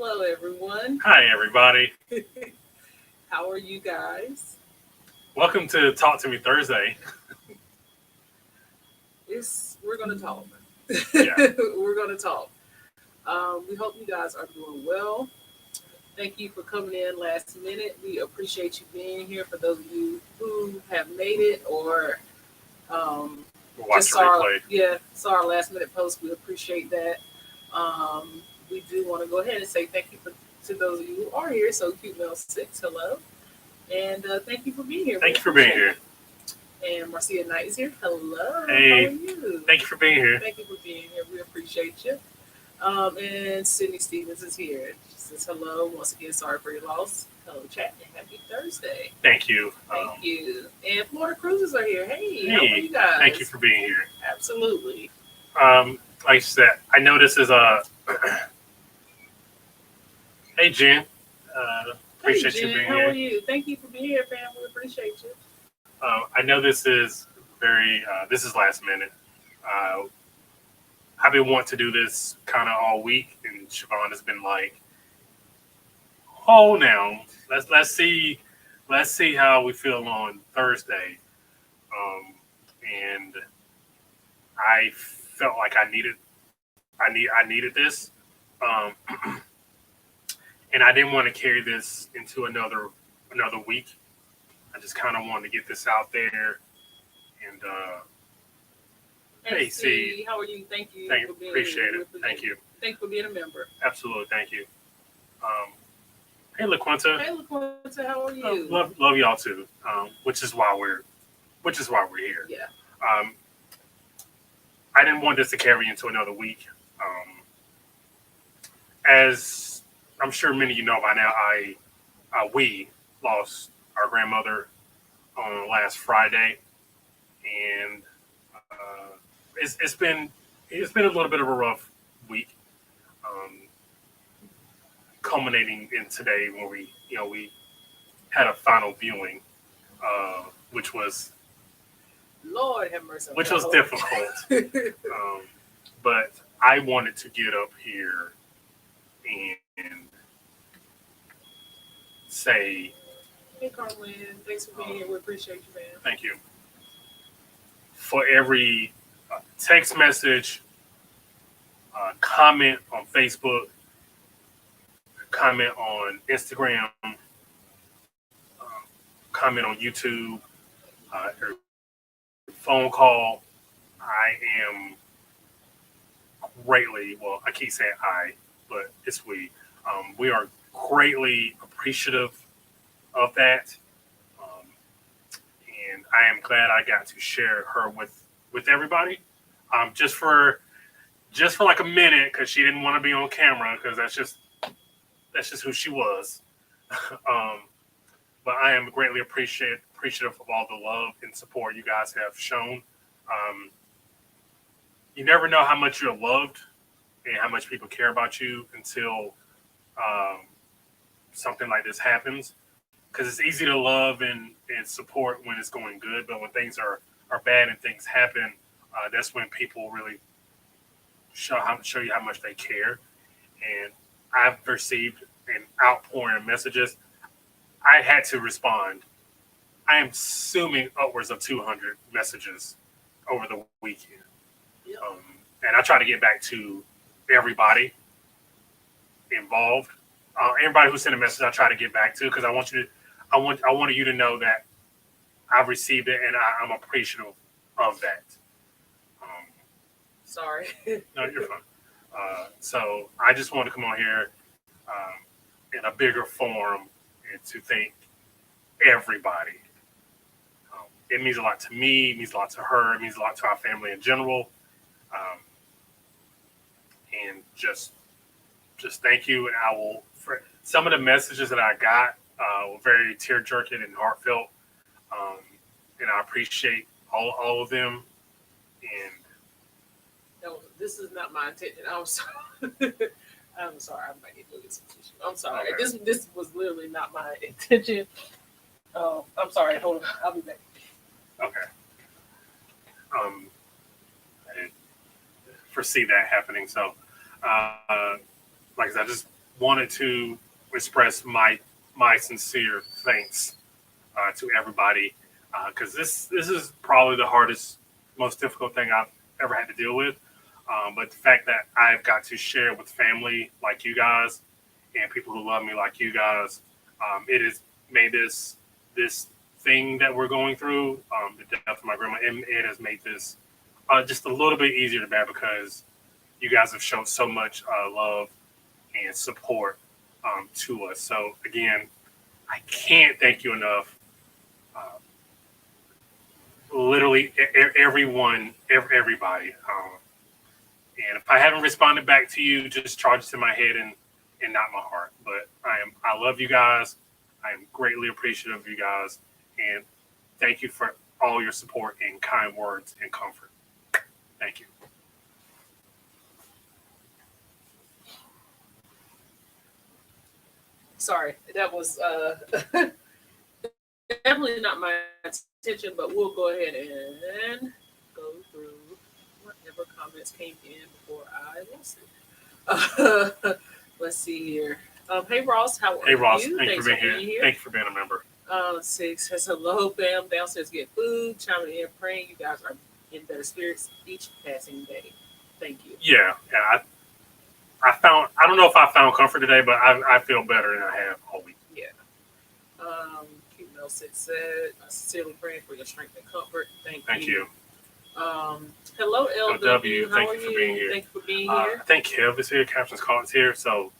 Hello, everyone. Hi, everybody. How are you guys? Welcome to Talk to Me Thursday. We're gonna talk. Yeah. We're gonna talk. We hope you guys are doing well. Thank you for coming in last minute. We appreciate you being here. For those of you who have made it or um, We'll just watch the replay. saw our last minute post, we appreciate that. We do want to go ahead and say thank you to those of you who are here. So Cute Mel 6, hello. And thank you for being here. Thank you for being here. And Marcia Knight is here. Hello. Hey. How are you? Thank you for being here. Thank you for being here. We appreciate you. And Sydney Stevens is here. She says hello. Once again, sorry for your loss. Hello, chat, and happy Thursday. Thank you. Thank you. And Florida Cruises are here. Hey, how are Hey, you guys? thank you for being here. Absolutely. Like I said, I know this is a. Hey, Jen. Appreciate hey, you Jen, being how here. are you? Thank you for being here, fam. We appreciate you. I know this is very. This is last minute. I've been wanting to do this kind of all week, and Siobhan has been like, "Oh, now let's see how we feel on Thursday." And I felt like I needed this, um, and I didn't want to carry this into another week. I just kind of wanted to get this out there, and hey, see, how are you? Thank you. For being appreciate here. it. Thank you. Thank you for being a member. Absolutely, thank you. Hey, LaQuinta. Hey, LaQuinta, how are you? Love y'all too. Which is why we're here. Yeah. I didn't want this to carry into another week. As I'm sure many of you know by now, we lost our grandmother on last Friday, and it's been a little bit of a rough week, culminating in today when we had a final viewing, which was Lord have mercy. which was difficult. But I wanted to get up here and say Hey, Carlin, thanks for being here. We appreciate you, man. thank you for every text message, comment on Facebook, comment on Instagram, comment on YouTube, or phone call. I am greatly, well, I keep saying I, but it's we. We are greatly appreciative of that. And I am glad I got to share her with everybody. Just for like a minute, because she didn't want to be on camera, because that's just who she was. But I am greatly appreciative of all the love and support you guys have shown. You never know how much you're loved and how much people care about you until something like this happens. Because it's easy to love and support when it's going good, but when things are bad and things happen, that's when people really show you how much they care. And I've received an outpouring of messages. I had to respond. I am assuming upwards of 200 messages over the weekend. Yep. And I try to get back to everybody involved. Everybody who sent a message, I try to get back to, because I wanted you to know that I've received it and I'm appreciative of that. Sorry. No, you're fine. So I just want to come on here in a bigger forum and to thank everybody. It means a lot to me. It means a lot to her. It means a lot to our family in general. And just thank you. And I will, for some of the messages that I got were very tear-jerking and heartfelt. And I appreciate all of them. And No, this is not my intention. I'm sorry. I'm sorry. I might need to get some tissue. I'm sorry. Okay. This was literally not my intention. I'm sorry. Hold on. I'll be back. okay. I didn't foresee that happening. So, like I said, wanted to express my sincere thanks to everybody because this is probably the hardest, most difficult thing I've ever had to deal with. But the fact that I've got to share with family like you guys and people who love me like you guys, it has made this thing that we're going through, the death of my grandma, it has made this just a little bit easier to bear because you guys have shown so much love and support to us. So again, I can't thank you enough. Literally everyone, everybody. And if I haven't responded back to you, just charge it to my head and not my heart. But I love you guys. I am greatly appreciative of you guys, and thank you for all your support and kind words and comfort. Thank you. Sorry, that was definitely not my intention, but we'll go ahead and go through whatever comments came in before I lost it. Let's see here. Hey Ross, how are Hey Ross, you? thank you Thanks for being here. Thank you for being a member. 6 says hello, Bam. Downstairs get food. Chiming in, praying you guys are in better spirits each passing day. Thank you. Yeah. I don't know if I found comfort today, but I feel better than I have all week. Yeah. Cute Mel 6 said, I sincerely praying for your strength and comfort. Thank you. Hello, LW. How are you? Thank you for being here. I think Kev is here. Captain's Call is here. So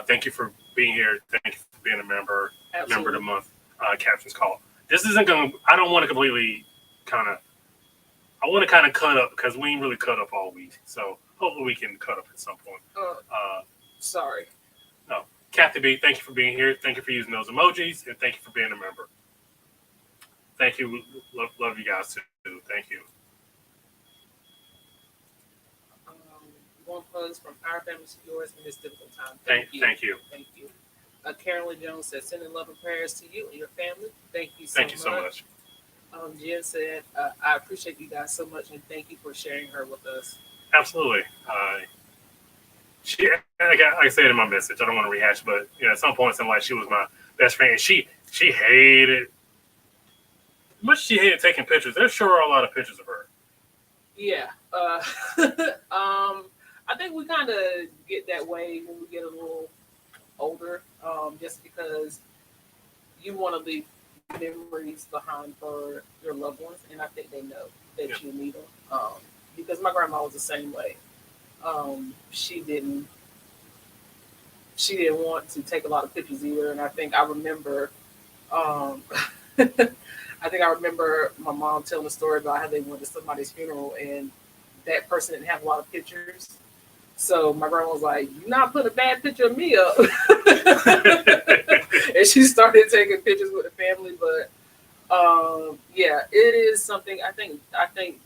thank you for being here. Thank you for being a member. Absolutely. Member of the month. Captain's Call. This isn't going to, I don't want to completely I want to kind of cut up because we ain't really cut up all week. So hopefully we can cut up at some point. Sorry. No. Kathy B, thank you for being here. Thank you for using those emojis. And thank you for being a member. Thank you. Love you guys too. Thank you. One hugs from our family to yours in this difficult time. Thank you. Thank you. Carolyn Jones said, sending love and prayers to you and your family. Thank you so much. Jen said, I appreciate you guys so much and thank you for sharing her with us. Absolutely. She, like I said in my message, I don't want to rehash, but at some points in life, she was my best friend. And she hated, much she hated taking pictures. There sure are a lot of pictures of her. Yeah. I think we kind of get that way when we get a little older, just because you want to leave memories behind for your loved ones, and I think they know that you need them. Because my grandma was the same way. She didn't want to take a lot of pictures either, and I think I remember. I think I remember my mom telling a story about how they went to somebody's funeral and that person didn't have a lot of pictures. So my grandma was like, "You're not putting a bad picture of me up." And she started taking pictures with the family. But yeah, it is something. I think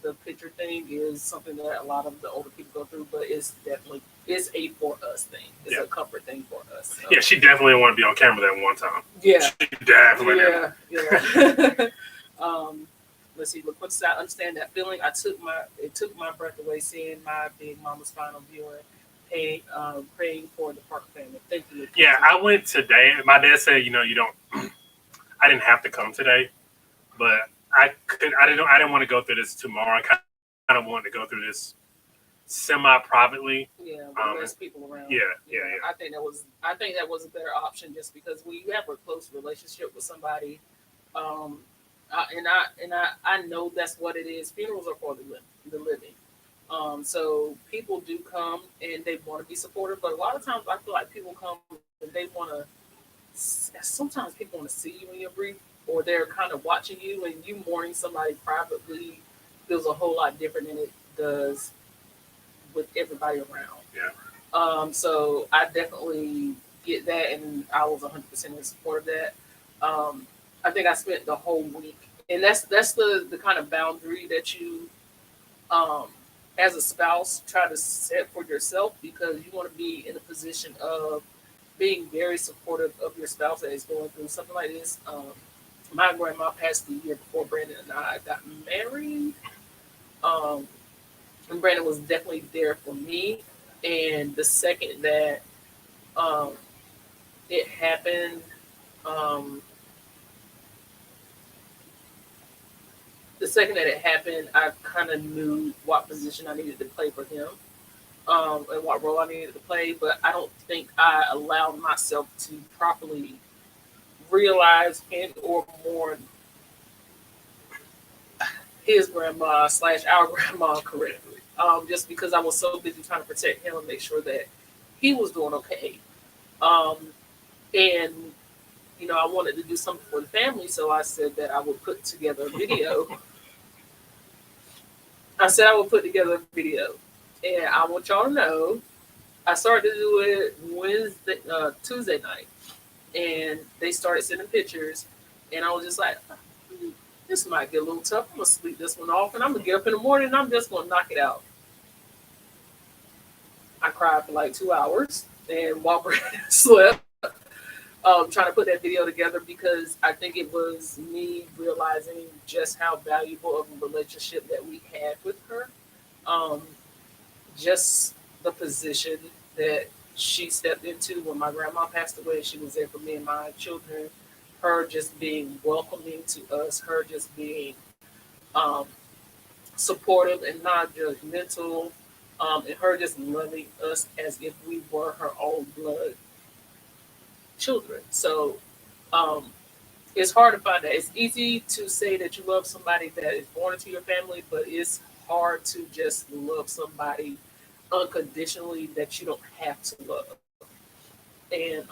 the picture thing is something that a lot of the older people go through. But it's a for us thing. It's a comfort thing for us. So. Yeah, she definitely wanted to be on camera that one time. Yeah, she definitely. Yeah. Let's see. Look, what's that? Understand that feeling. It took my breath away seeing my big mama's final viewing, praying for the Parker family. Thank you. Yeah, I went today. My dad said, you don't. I didn't have to come today, but I didn't want to go through this tomorrow. I kind of wanted to go through this semi-privately. Yeah, with less people around. Yeah. I think that was a better option just because when you have a close relationship with somebody. I know that's what it is. Funerals are for the living. So people do come and they want to be supportive, but a lot of times I feel like people come and they want to. Sometimes people want to see you in your grief, or they're kind of watching you, and you mourning somebody privately feels a whole lot different than it does with everybody around. Yeah. So I definitely get that, and I was 100% in support of that. I think I spent the whole week, and that's the kind of boundary that you, as a spouse, try to set for yourself, because you want to be in a position of being very supportive of your spouse that is going through something like this. My grandma passed the year before Brandon and I got married, and Brandon was definitely there for me. And the second that it happened. Um, the second that it happened, I kind of knew what position I needed to play for him, and what role I needed to play. But I don't think I allowed myself to properly realize and or mourn his grandma slash our grandma correctly. Just because I was so busy trying to protect him and make sure that he was doing okay. Um, and I wanted to do something for the family, so I said that I would put together a video. I said I would put together a video, and I want y'all to know I started to do it Tuesday night, and they started sending pictures, and I was just like, this might get a little tough. I'm gonna sleep this one off, and I'm gonna get up in the morning, and I'm just gonna knock it out. I cried for like 2 hours, and while Brandon slept, trying to put that video together because I think it was me realizing just how valuable of a relationship that we had with her. Um, just the position that she stepped into when my grandma passed away. She was there for me and my children. Her just being welcoming to us, her just being um, supportive and not judgmental, and her just loving us as if we were her own blood children. So um, it's hard to find that. It's easy to say that you love somebody that is born into your family, but it's hard to just love somebody unconditionally that you don't have to love. And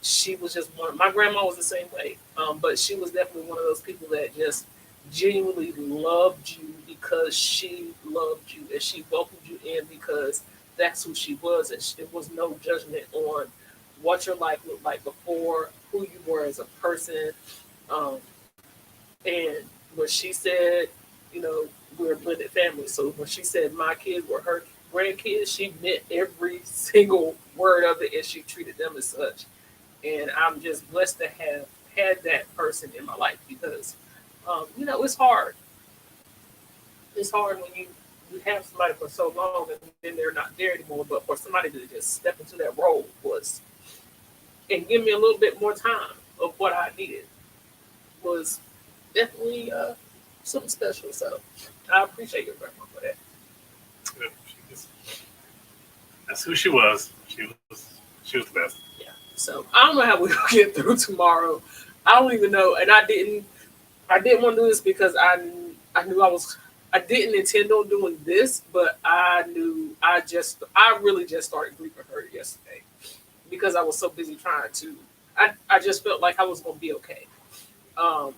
she was just one. My grandma was the same way, but she was definitely one of those people that just genuinely loved you because she loved you and she welcomed you in because that's who she was, and it was no judgment on what your life looked like before, who you were as a person, um, and when she said, we're a blended family. So when she said my kids were her grandkids, she meant every single word of it, and she treated them as such. And I'm just blessed to have had that person in my life because, it's hard. It's hard when you have somebody for so long and then they're not there anymore. But for somebody to just step into that role was and give me a little bit more time of what I needed was definitely something special. So I appreciate your grandma for that. Yeah, that's who she was. She was the best. Yeah. So I don't know how we'll get through tomorrow. I don't even know, and I didn't want to do this because I knew I didn't intend on doing this, but I knew I really just started grieving her yesterday because I was so busy trying to. I just felt like I was gonna be okay. Um,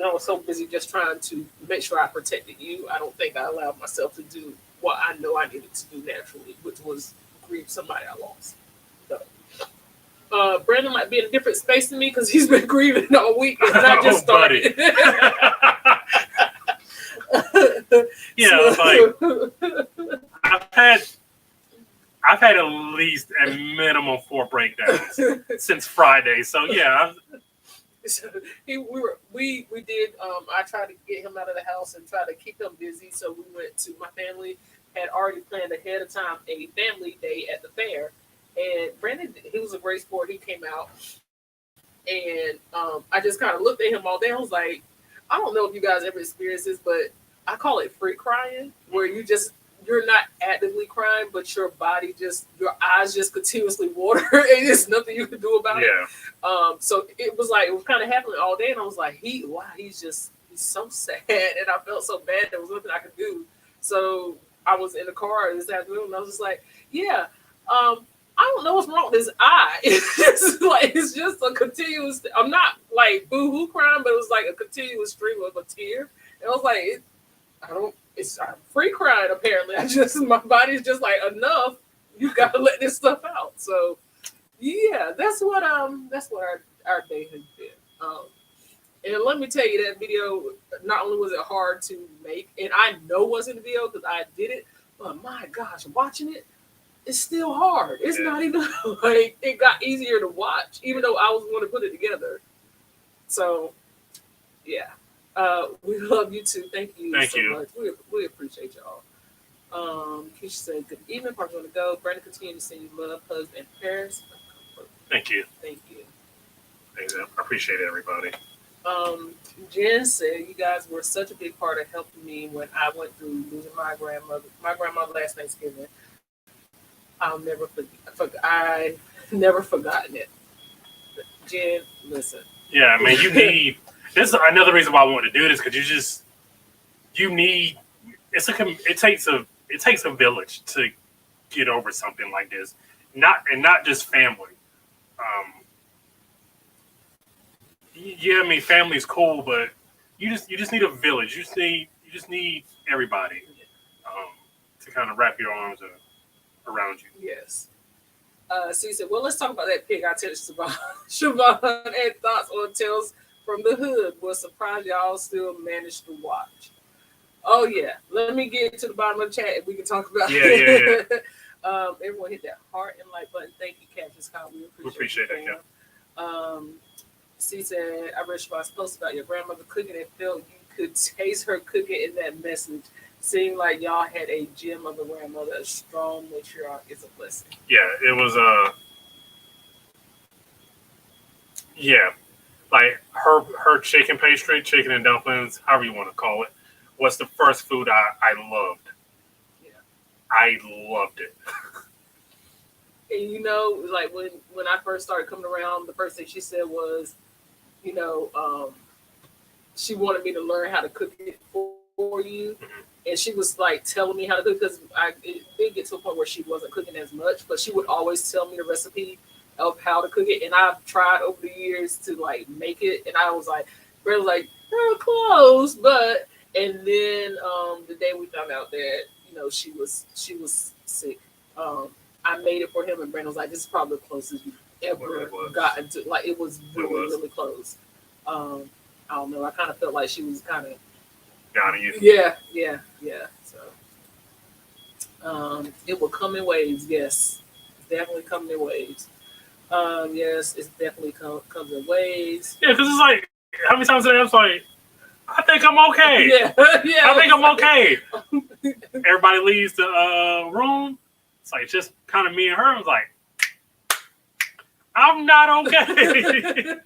I was so busy just trying to make sure I protected you. I don't think I allowed myself to do what I know I needed to do naturally, which was grieve somebody I lost. So, Brandon might be in a different space than me because he's been grieving all week, and I just started. Like I've had at least a minimum 4 breakdowns since Friday. So yeah, we did. I tried to get him out of the house and try to keep him busy. So we went to my family had already planned ahead of time a family day at the fair, and Brandon, he was a great sport. He came out, and I just kind of looked at him all day. I was like, I don't know if you guys ever experienced this, but I call it free crying, where you're not actively crying, but your eyes just continuously water, and there's nothing you can do about it. So it was kind of happening all day, and I was like, he's so sad, and I felt so bad. There was nothing I could do. So I was in the car this afternoon, and I was just like, yeah, I don't know what's wrong with his eye. It's just a continuous. I'm not like boo-hoo crying, but it was like a continuous stream of a tear. And I was like, I'm free crying apparently. My body's just like, enough. You gotta let this stuff out. So yeah, that's what our day has been. And let me tell you, that video, not only was it hard to make, and I know it wasn't a video because I did it, but my gosh, watching it, it's still hard. It's not even like it got easier to watch, even though I was going to put it together. So yeah. We love you too. Thank you so much. We appreciate y'all. Keisha said, good evening, Parker on the go. Brandon, continue to send you love, hugs, and prayers. Thank you. Thank you. I appreciate everybody. Jen said you guys were such a big part of helping me when I went through losing my grandmother last Thanksgiving. I'll never I never forgotten it. Jen, listen. Yeah, I mean, you need. This is another reason why I wanted to do this, because you need. It takes a village to get over something like this, not just family. Um, yeah, I mean, family's cool, but you just need a village. You just need everybody to kind of wrap your arms around you. Yes. So he said, well, let's talk about that pig I touched Siobhan. Siobhan had thoughts on Tales from the Hood. Was surprised y'all still managed to watch. Oh, yeah. Let me get to the bottom of the chat and we can talk about it. Yeah. Everyone hit that heart and like button. Thank you, Captain Scott. We appreciate that, yeah. She said, I read Siobhan's post about your grandmother cooking and felt you could taste her cooking in that message. Seemed like y'all had a gem of a grandmother, a strong matriarch is a blessing. Yeah, it was yeah, like her chicken pastry, chicken and dumplings, however you want to call it, was the first food I loved. Yeah, I loved it. And you know, like when I first started coming around, the first thing she said was, you know, she wanted me to learn how to cook it for you. Mm-hmm. And she was like telling me how to cook, because it did get to a point where she wasn't cooking as much, but she would always tell me the recipe of how to cook it. And I've tried over the years to like make it, and I was like, Brett was like, "You're close," but and then the day we found out that you know she was sick, I made it for him, and Brandon was like, "This is probably the closest you've ever gotten to." Like it was really close. I don't know. I kind of felt like she was kind of. Yeah. So, it will come in waves. Yes, definitely coming in waves. Yes, it's definitely comes in waves. Yeah, because it's like how many times a day I was like, I think I'm okay. Yeah, I think I'm okay. Everybody leaves the room. It's like just kind of me and her. I was like, I'm not okay.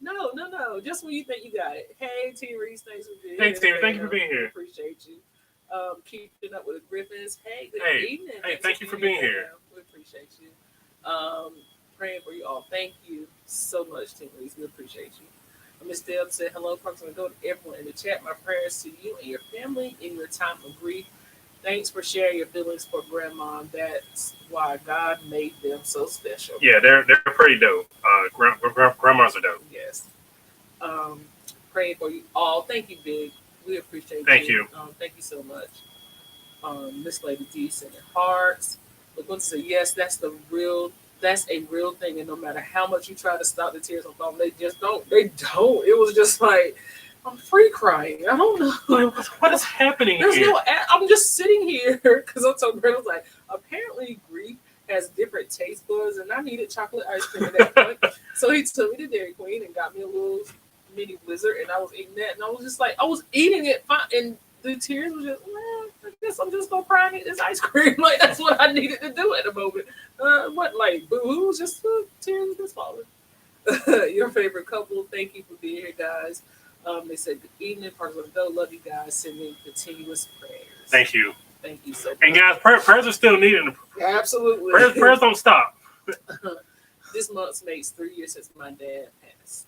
No. Just when you think you got it. Hey, T. Reese, thanks for being here. Hey, T. Thank you for being here. Appreciate you. Keeping up with the Griffins. Hey, good evening. Hey, thank you for being here. We appreciate you. Praying for you all. Thank you so much, T. Reese. We appreciate you. Miss Deb said, hello, approximately go to everyone in the chat. My prayers to you and your family in your time of grief. Thanks for sharing your feelings for Grandma. That's why God made them so special. Yeah, they're pretty dope. Grandmas are dope. Yes. Praying for you all. Thank you, Big. We appreciate Thank you. Thank you so much. Miss Lady D sending hearts. But going to say, yes, that's a real thing. And no matter how much you try to stop the tears from falling, they just don't. They don't. It was just like, I'm free crying. I don't know. What is happening There's here? I'm just sitting here because I told Brent, I was like, apparently grief has different taste buds, and I needed chocolate ice cream at that point. So he took me to Dairy Queen and got me a little mini blizzard, and I was eating that, and I was just like, I was eating it fine, and the tears were just, well, I guess I'm just gonna cry and eat this ice cream. Like that's what I needed to do at the moment. What like boo-hoo, just tears just falling. Your favorite couple. Thank you for being here, guys. They said good evening, parts of the go. Love you guys. Sending continuous prayers. Thank you. Thank you so much. And guys, prayers are still needed. Absolutely. Prayers don't stop. This month makes 3 years since my dad passed.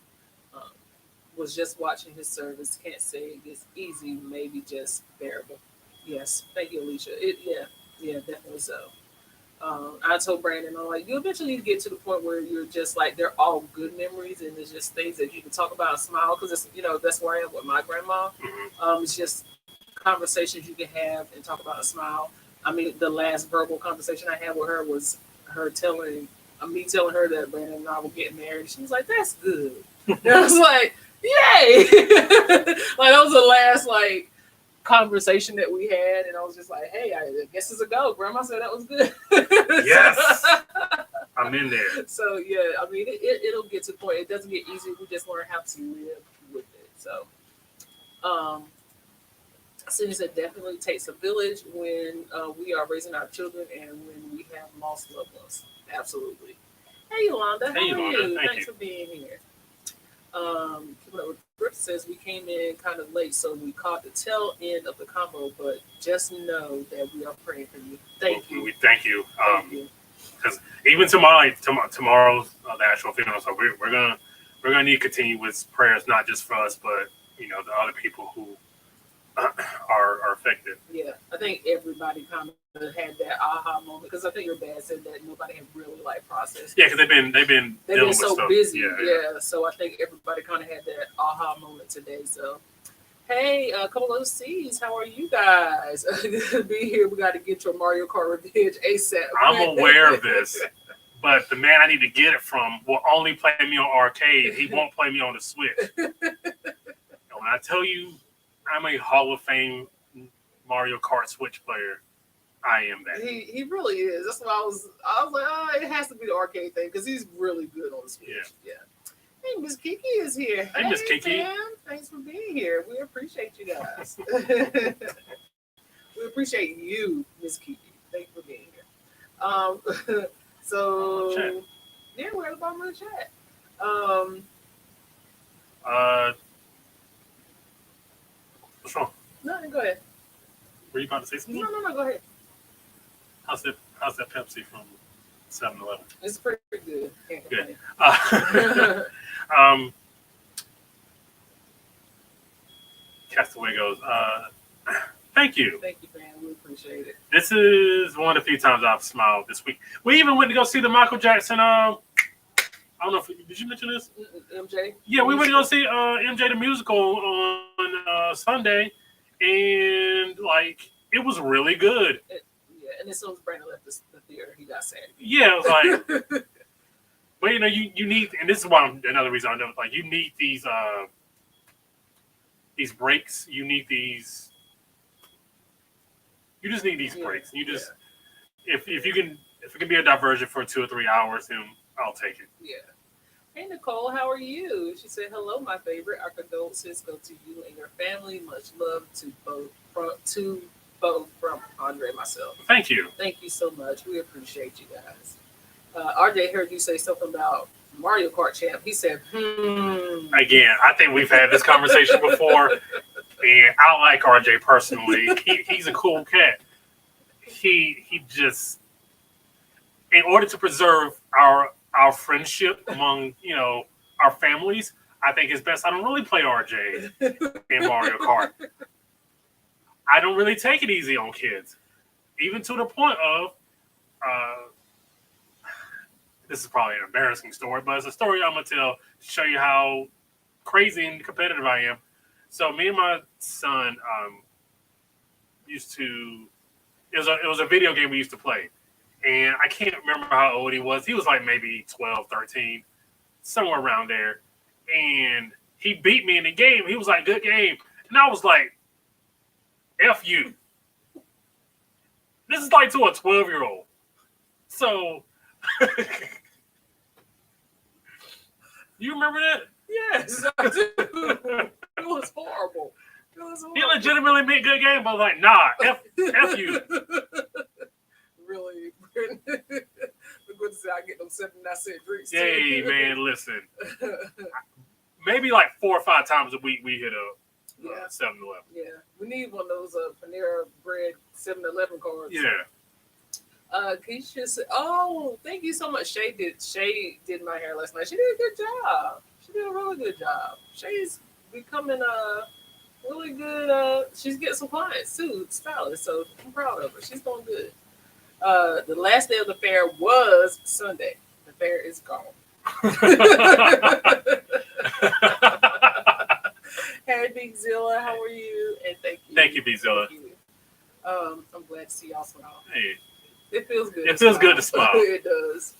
Was just watching his service. Can't say it gets easy. Maybe just bearable. Yes. Thank you, Alicia. Yeah, definitely so. I told Brandon, I'm like, you eventually need to get to the point where you're just like, they're all good memories, and it's just things that you can talk about and smile, because it's, you know, that's where I am with my grandma. Mm-hmm. It's just conversations you can have and talk about and smile. I mean, the last verbal conversation I had with her was her telling me telling her that Brandon and I were getting married. She was like, "That's good." And I was like, "Yay!" Like that was the last like conversation that we had, and I was just like, "Hey, I guess it's a go." Grandma said that was good. Yes, I'm in there. So yeah, I mean, it'll get to the point. It doesn't get easy. We just learn how to live with it. So, Cindy said, definitely takes a village when we are raising our children and when we have lost loved ones. Absolutely. Hey, Yolanda. How Hey, are Yolanda. you? Thank Thanks you. for being here. Keeping up with Griff says we came in kind of late, so we caught the tail end of the combo, but just know that we are praying for you. Thank you. We thank you. Thank you. Because even tomorrow's the actual funeral, so we're gonna need continuous prayers, not just for us, but the other people who are affected. Yeah, I think everybody kind of had that aha moment because I think your dad said that nobody had really like processed. Yeah, because they've been dealing with so stuff. busy. Yeah. So I think everybody kind of had that aha moment today. So, hey, a couple of C's, how are you guys? Good to be here. We got to get your Mario Kart Revenge ASAP. I'm aware of this, but the man I need to get it from will only play me on arcade. He won't play me on the Switch. And when I tell you I'm a Hall of Fame Mario Kart Switch player, I am that. He really is. That's why I was like, oh, it has to be the arcade thing because he's really good on the Switch. Yeah. Hey, Miss Kiki is here. Hey, Miss Kiki. Man. Thanks for being here. We appreciate you guys. We appreciate you, Miss Kiki. Thank you for being here. So yeah, we're at the bottom of the chat. What's wrong? No, go ahead. Were you about to say something? No, go ahead. How's that Pepsi from 7-Eleven? It's pretty good. Can't complain. Castaway goes, thank you. Thank you, man. We appreciate it. This is one of the few times I've smiled this week. We even went to go see the Michael Jackson. I don't know if did you mention this? MJ? Yeah, we went to go see MJ the musical on Sunday, and like it was really good. And as soon as Brandon left the theater, he got sad. Yeah, it was like, but you need, and this is why another reason I know, like you need these breaks. You need these. You just need these breaks. You just if it can be a diversion for 2 or 3 hours, then I'll take it. Yeah. Hey Nicole, how are you? She said, "Hello, my favorite. Our condolences go to you and your family. Much love to both from Andre and myself." Thank you. Thank you so much. We appreciate you guys. RJ heard you say something about Mario Kart champ. He said, Again, I think we've had this conversation before, and I like RJ personally. He's a cool cat. He just, in order to preserve our friendship among our families, I think it's best I don't really play RJ in Mario Kart. I don't really take it easy on kids, even to the point of this is probably an embarrassing story, but it's a story I'm gonna tell to show you how crazy and competitive I am. So me and my son used to. It was a video game we used to play, and I can't remember how old he was. He was like maybe 12, 13, somewhere around there. And he beat me in the game. He was like, "Good game," and I was like, "F you." This is like to a 12-year-old. So. You remember that? "Yes, I do." It was horrible. He legitimately made good game, but I was like, "Nah, F you." Really? We're going to say I get them 79-cent drinks. Hey, man, listen. Maybe like 4 or 5 times a week we hit a 7-Eleven. Yeah, we need one of those Panera Bread 7-Eleven cards. Yeah. Keisha said, "Oh, thank you so much." Shay did my hair last night. She did a good job. She did a really good job. Shay's becoming really good. She's getting some clients too, stylist. So I'm proud of her. She's doing good. The last day of the fair was Sunday. The fair is gone. Hey, Big Zilla, how are you? And thank you. Thank you, Big Zilla. I'm glad to see y'all smile. Hey. It feels good. It feels good to smile. It does.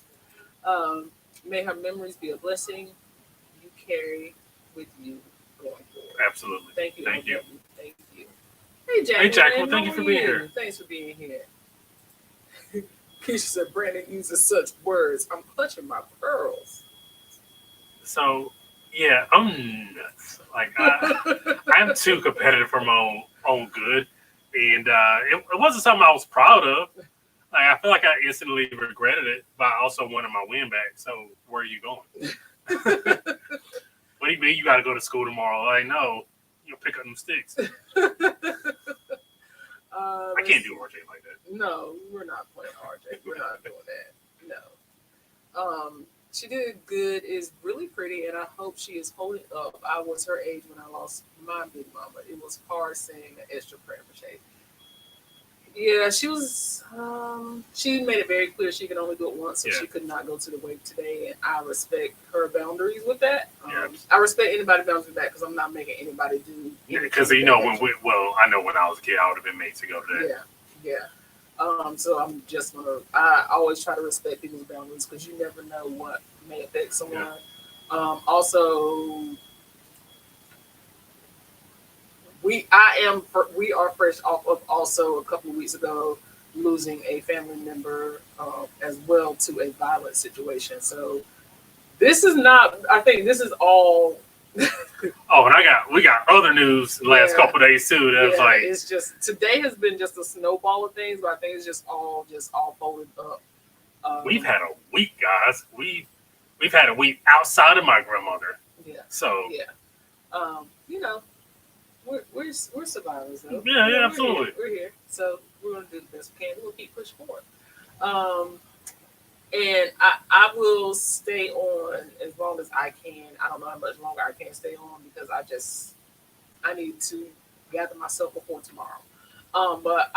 May her memories be a blessing you carry with you going forward. Absolutely. Thank you. Thank you. Thank you. Hey, Jacqueline. Hey, Jacqueline. Thank you for being here. Thanks for being here. Keisha said Brandon uses such words. I'm clutching my pearls. So, yeah, I'm nuts. Like, I'm too competitive for my own good. And it wasn't something I was proud of. Like I feel like I instantly regretted it, but I also wanted my win back. So where are you going? What do you mean you got to go to school tomorrow? Like no, you pick up them sticks. I can't do RJ like that. No, we're not playing RJ. We're not doing that. No. She did good. Is really pretty, and I hope she is holding up. I was her age when I lost my big mama. It was hard saying an extra prayer for Shay. Yeah, she was. She made it very clear she could only do it once, so she could not go to the wake today. And I respect her boundaries with that. I respect anybody's boundaries with that because I'm not making anybody do. Yeah, because you know I know when I was a kid, I would have been made to go to that. Yeah. So I'm just gonna. I always try to respect people's boundaries because you never know what may affect someone. Yeah. Also, we are fresh off of also a couple of weeks ago losing a family member as well to a violent situation. So this is not. I think this is all. Oh, and we got other news the last couple of days too. That's like it's just today has been just a snowball of things, but I think it's just all folded up. We've had a week, guys. We've had a week outside of my grandmother. Yeah. So you know, we're survivors though. Yeah, absolutely. We're here, so we're gonna do the best we can. We'll keep pushing forward. And I will stay on as long as I can. I don't know how much longer I can stay on because I need to gather myself before tomorrow. But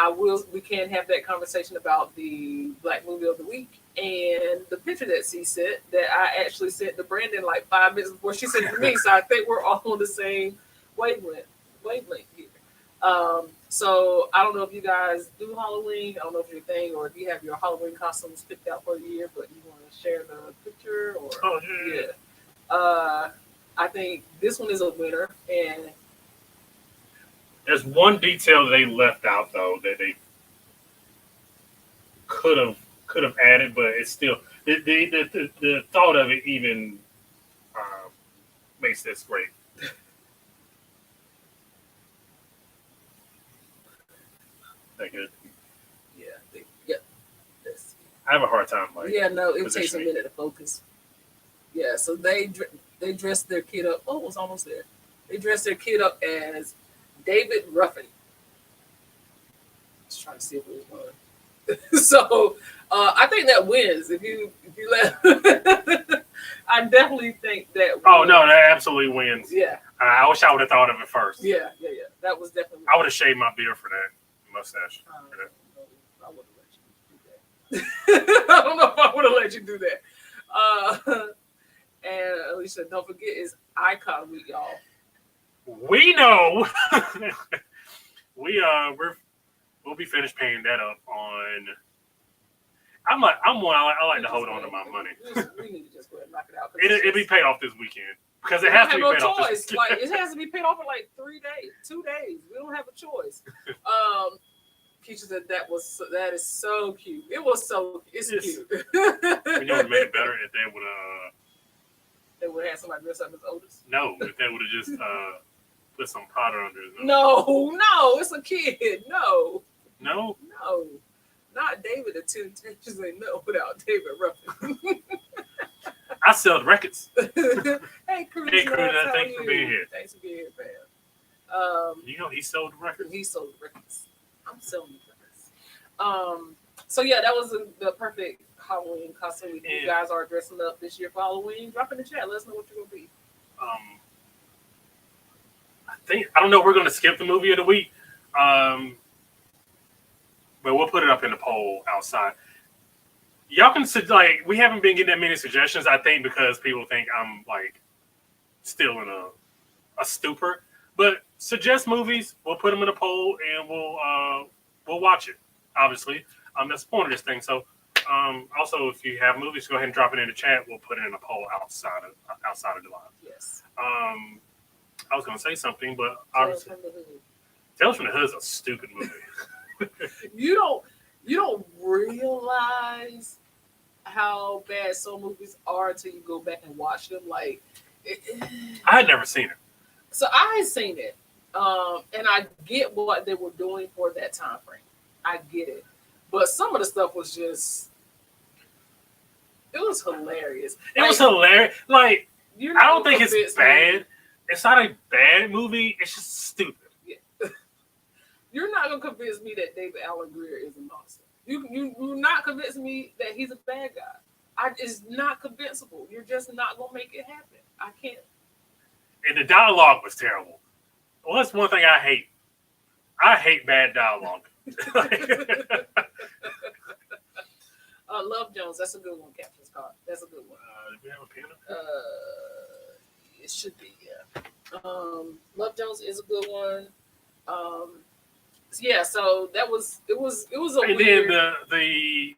we can have that conversation about the Black Movie of the Week and the picture that she sent that I actually sent to Brandon like 5 minutes before she sent it to me. So I think we're all on the same wavelength here. So I don't know if you guys do Halloween. I don't know if you're a thing or if you have your Halloween costumes picked out for the year, but you want to share the picture or I think this one is a winner, and there's one detail they left out though that they could have added, but it's still the thought of it even makes this great. Good. Yeah. I have a hard time. It takes a minute to focus. Yeah, so they dressed their kid up. Oh, it was almost there. They dressed their kid up as David Ruffin. Just trying to see if it was one. So I think that wins. If you let, I definitely think that. Oh no, that absolutely wins. Yeah. I wish I would have thought of it first. Yeah. That was definitely. I would have shaved my beard for that. Mustache. I would have let you do that. I don't know if I would have let you do that. And Alicia, don't forget, it's Icon Week, y'all. We know. We'll be finished paying that up on. I like to hold on to my money. We need to just go ahead and knock it out. It'll be paid off this weekend because it has to be paid off. Like it has to be paid off in like 3 days, 2 days. We don't have a choice. Keisha said that is so cute. It's cute. You know what made it better if they would have had somebody dress up as Otis. No, if they would have just put some powder under his nose. No, it's a kid. No, not David. The Temptations ain't no without David Ruffin. I sell the records. Hey, Cruz, thanks for being here. Thanks for being here, fam. You know he sold the records. He sold the records. I'm selling the records. So yeah, that was the perfect Halloween costume. If you guys are dressing up this year for Halloween, drop in the chat. Let us know what you're gonna be. I don't know. We're gonna skip the movie of the week. But we'll put it up in the poll outside. Y'all can we haven't been getting that many suggestions. I think because people think I'm like still in a stupor. But suggest movies. We'll put them in a poll and we'll watch it. Obviously, that's the point of this thing. So, also if you have movies, go ahead and drop it in the chat. We'll put it in a poll outside of the live. Yes. I was gonna say something, but obviously, Tales from the Hood is a stupid movie. You don't realize how bad some movies are until you go back and watch them. I had never seen it. So I had seen it, and I get what they were doing for that time frame. I get it, But some of the stuff was just, it was hilarious. It was hilarious. Like, You're I not don't gonna think it's convince bad. me- It's not a bad movie. It's just stupid. You're not gonna convince me that David Allen Greer is a monster. You're not convincing me that he's a bad guy. It's not convincible. You're just not gonna make it happen. I can't. And the dialogue was terrible. Well, that's one thing I hate. I hate bad dialogue. Love Jones, that's a good one, Captain Scott. That's a good one. Do we have a piano? It should be, yeah. Love Jones is a good one. Yeah, so it was a And weird, then the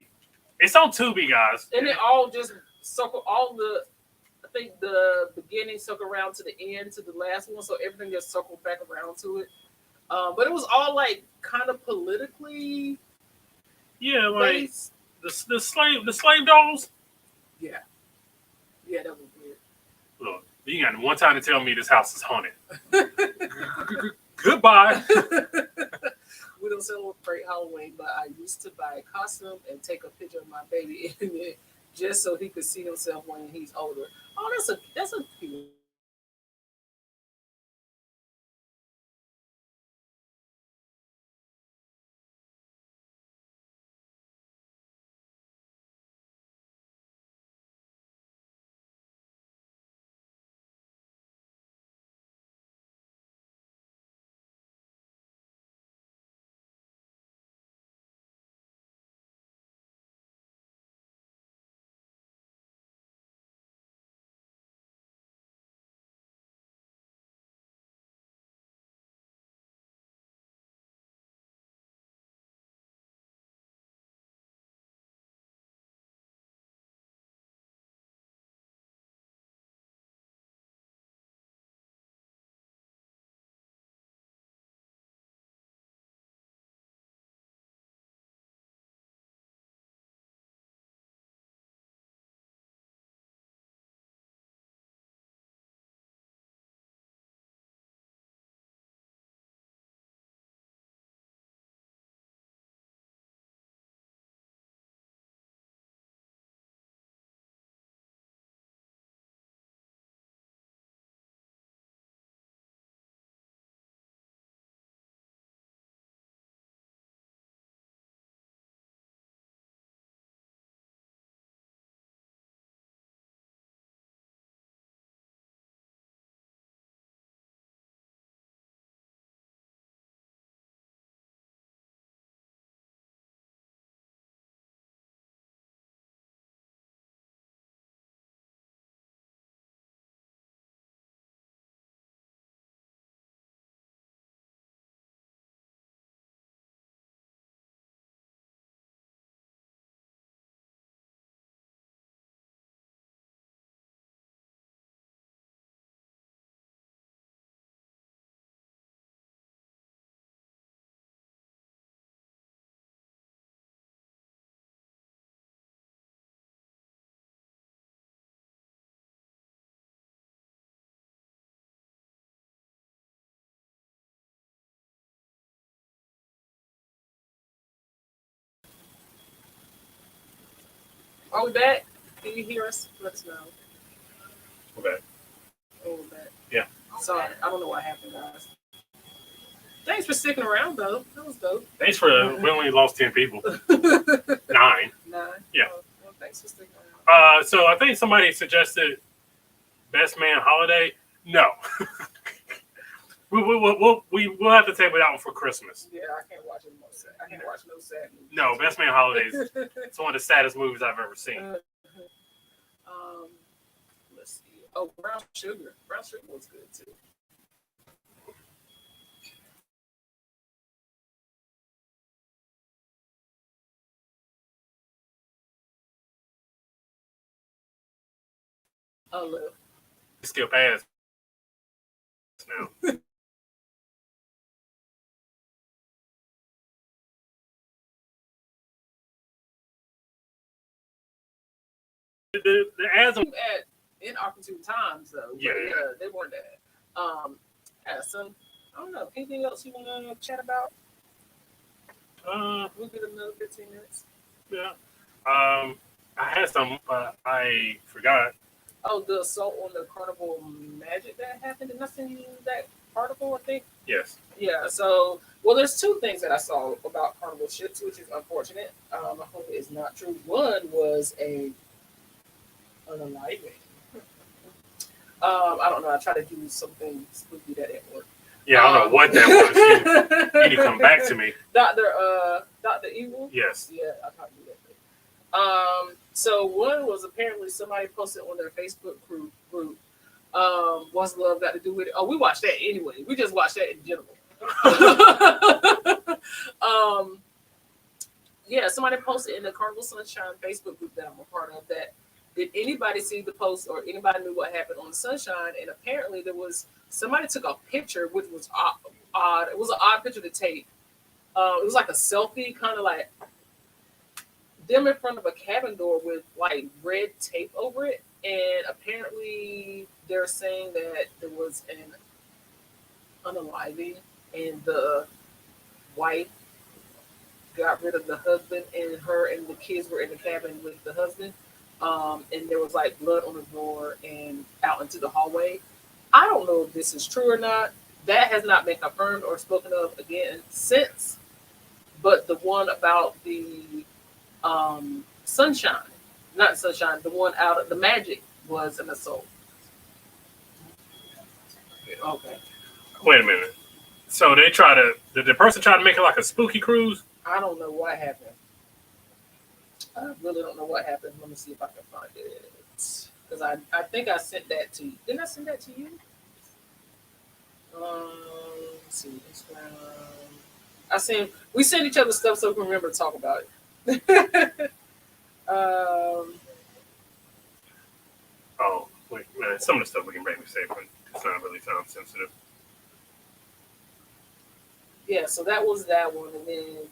it's on Tubi, guys. and it all just circle I think the beginning circled around to the end to the last one, so everything just circled back around to it. But it was all like kind of politically Yeah, like based. the slave dolls. Yeah, that was weird. Look, you got one time to tell me this house is haunted. Goodbye. We don't celebrate Halloween, but I used to buy a costume and take a picture of my baby in it just so he could see himself when he's older. Oh, that's a cute. Are we back? Can you hear us? Let us know. Okay. Oh, we're back. Yeah. Sorry, I don't know what happened, guys. Thanks for sticking around, though. That was dope. Thanks for we only lost 10 people. 9. Yeah. Well, thanks for sticking around. So I think somebody suggested Best Man Holiday. No. We'll have to table that one for Christmas. Yeah, I can't watch any more sad. I can't watch no sad movies. No, Best Man Holidays. It's one of the saddest movies I've ever seen. Let's see. Oh, Brown Sugar. Brown Sugar was good too. Oh, look. Skip past now. The ads on At inopportune times though. But Yeah. they weren't that. I don't know. Anything else you want to chat about? We'll get another 15 minutes. Yeah. I had some, but I forgot. Oh, the assault on the Carnival Magic that happened. Didn't I send you that article, I think? Yes. Yeah, so, well, there's two things that I saw about Carnival ships, which is unfortunate. I hope it is not true. One was an unaliving. I don't know. I tried to do something spooky that didn't work. Yeah, I don't know what that was. You need to come back to me. Dr. Evil? Yes. Yeah, I can't do that thing. So one was apparently somebody posted on their Facebook group. What's Love Got to Do with It? Oh, we watched that anyway. We just watched that in general. Yeah, somebody posted in the Carnival Sunshine Facebook group that I'm a part of that. Did anybody see the post or anybody knew what happened on the Sunshine? And apparently there was somebody took a picture, which was odd. It was an odd picture to take. It was like a selfie, kind of like them in front of a cabin door with like red tape over it. And apparently they're saying that there was an unaliving and the wife got rid of the husband and her and the kids were in the cabin with the husband. And there was like blood on the door and out into the hallway. I don't know if this is true or not. That has not been confirmed or spoken of again since. But the one about the Sunshine, not Sunshine, the one out of the Magic was an assault. Okay. Wait a minute. So did the person try to make it like a spooky cruise? I don't know what happened. I really don't know what happened. Let me see if I can find it. Because I think I sent that to you. Didn't I send that to you? Let's see. Instagram. We send each other stuff so we can remember to talk about it. Oh, wait, man. Some of the stuff we can maybe say, but it's not really sound sensitive. Yeah, so that was that one. And then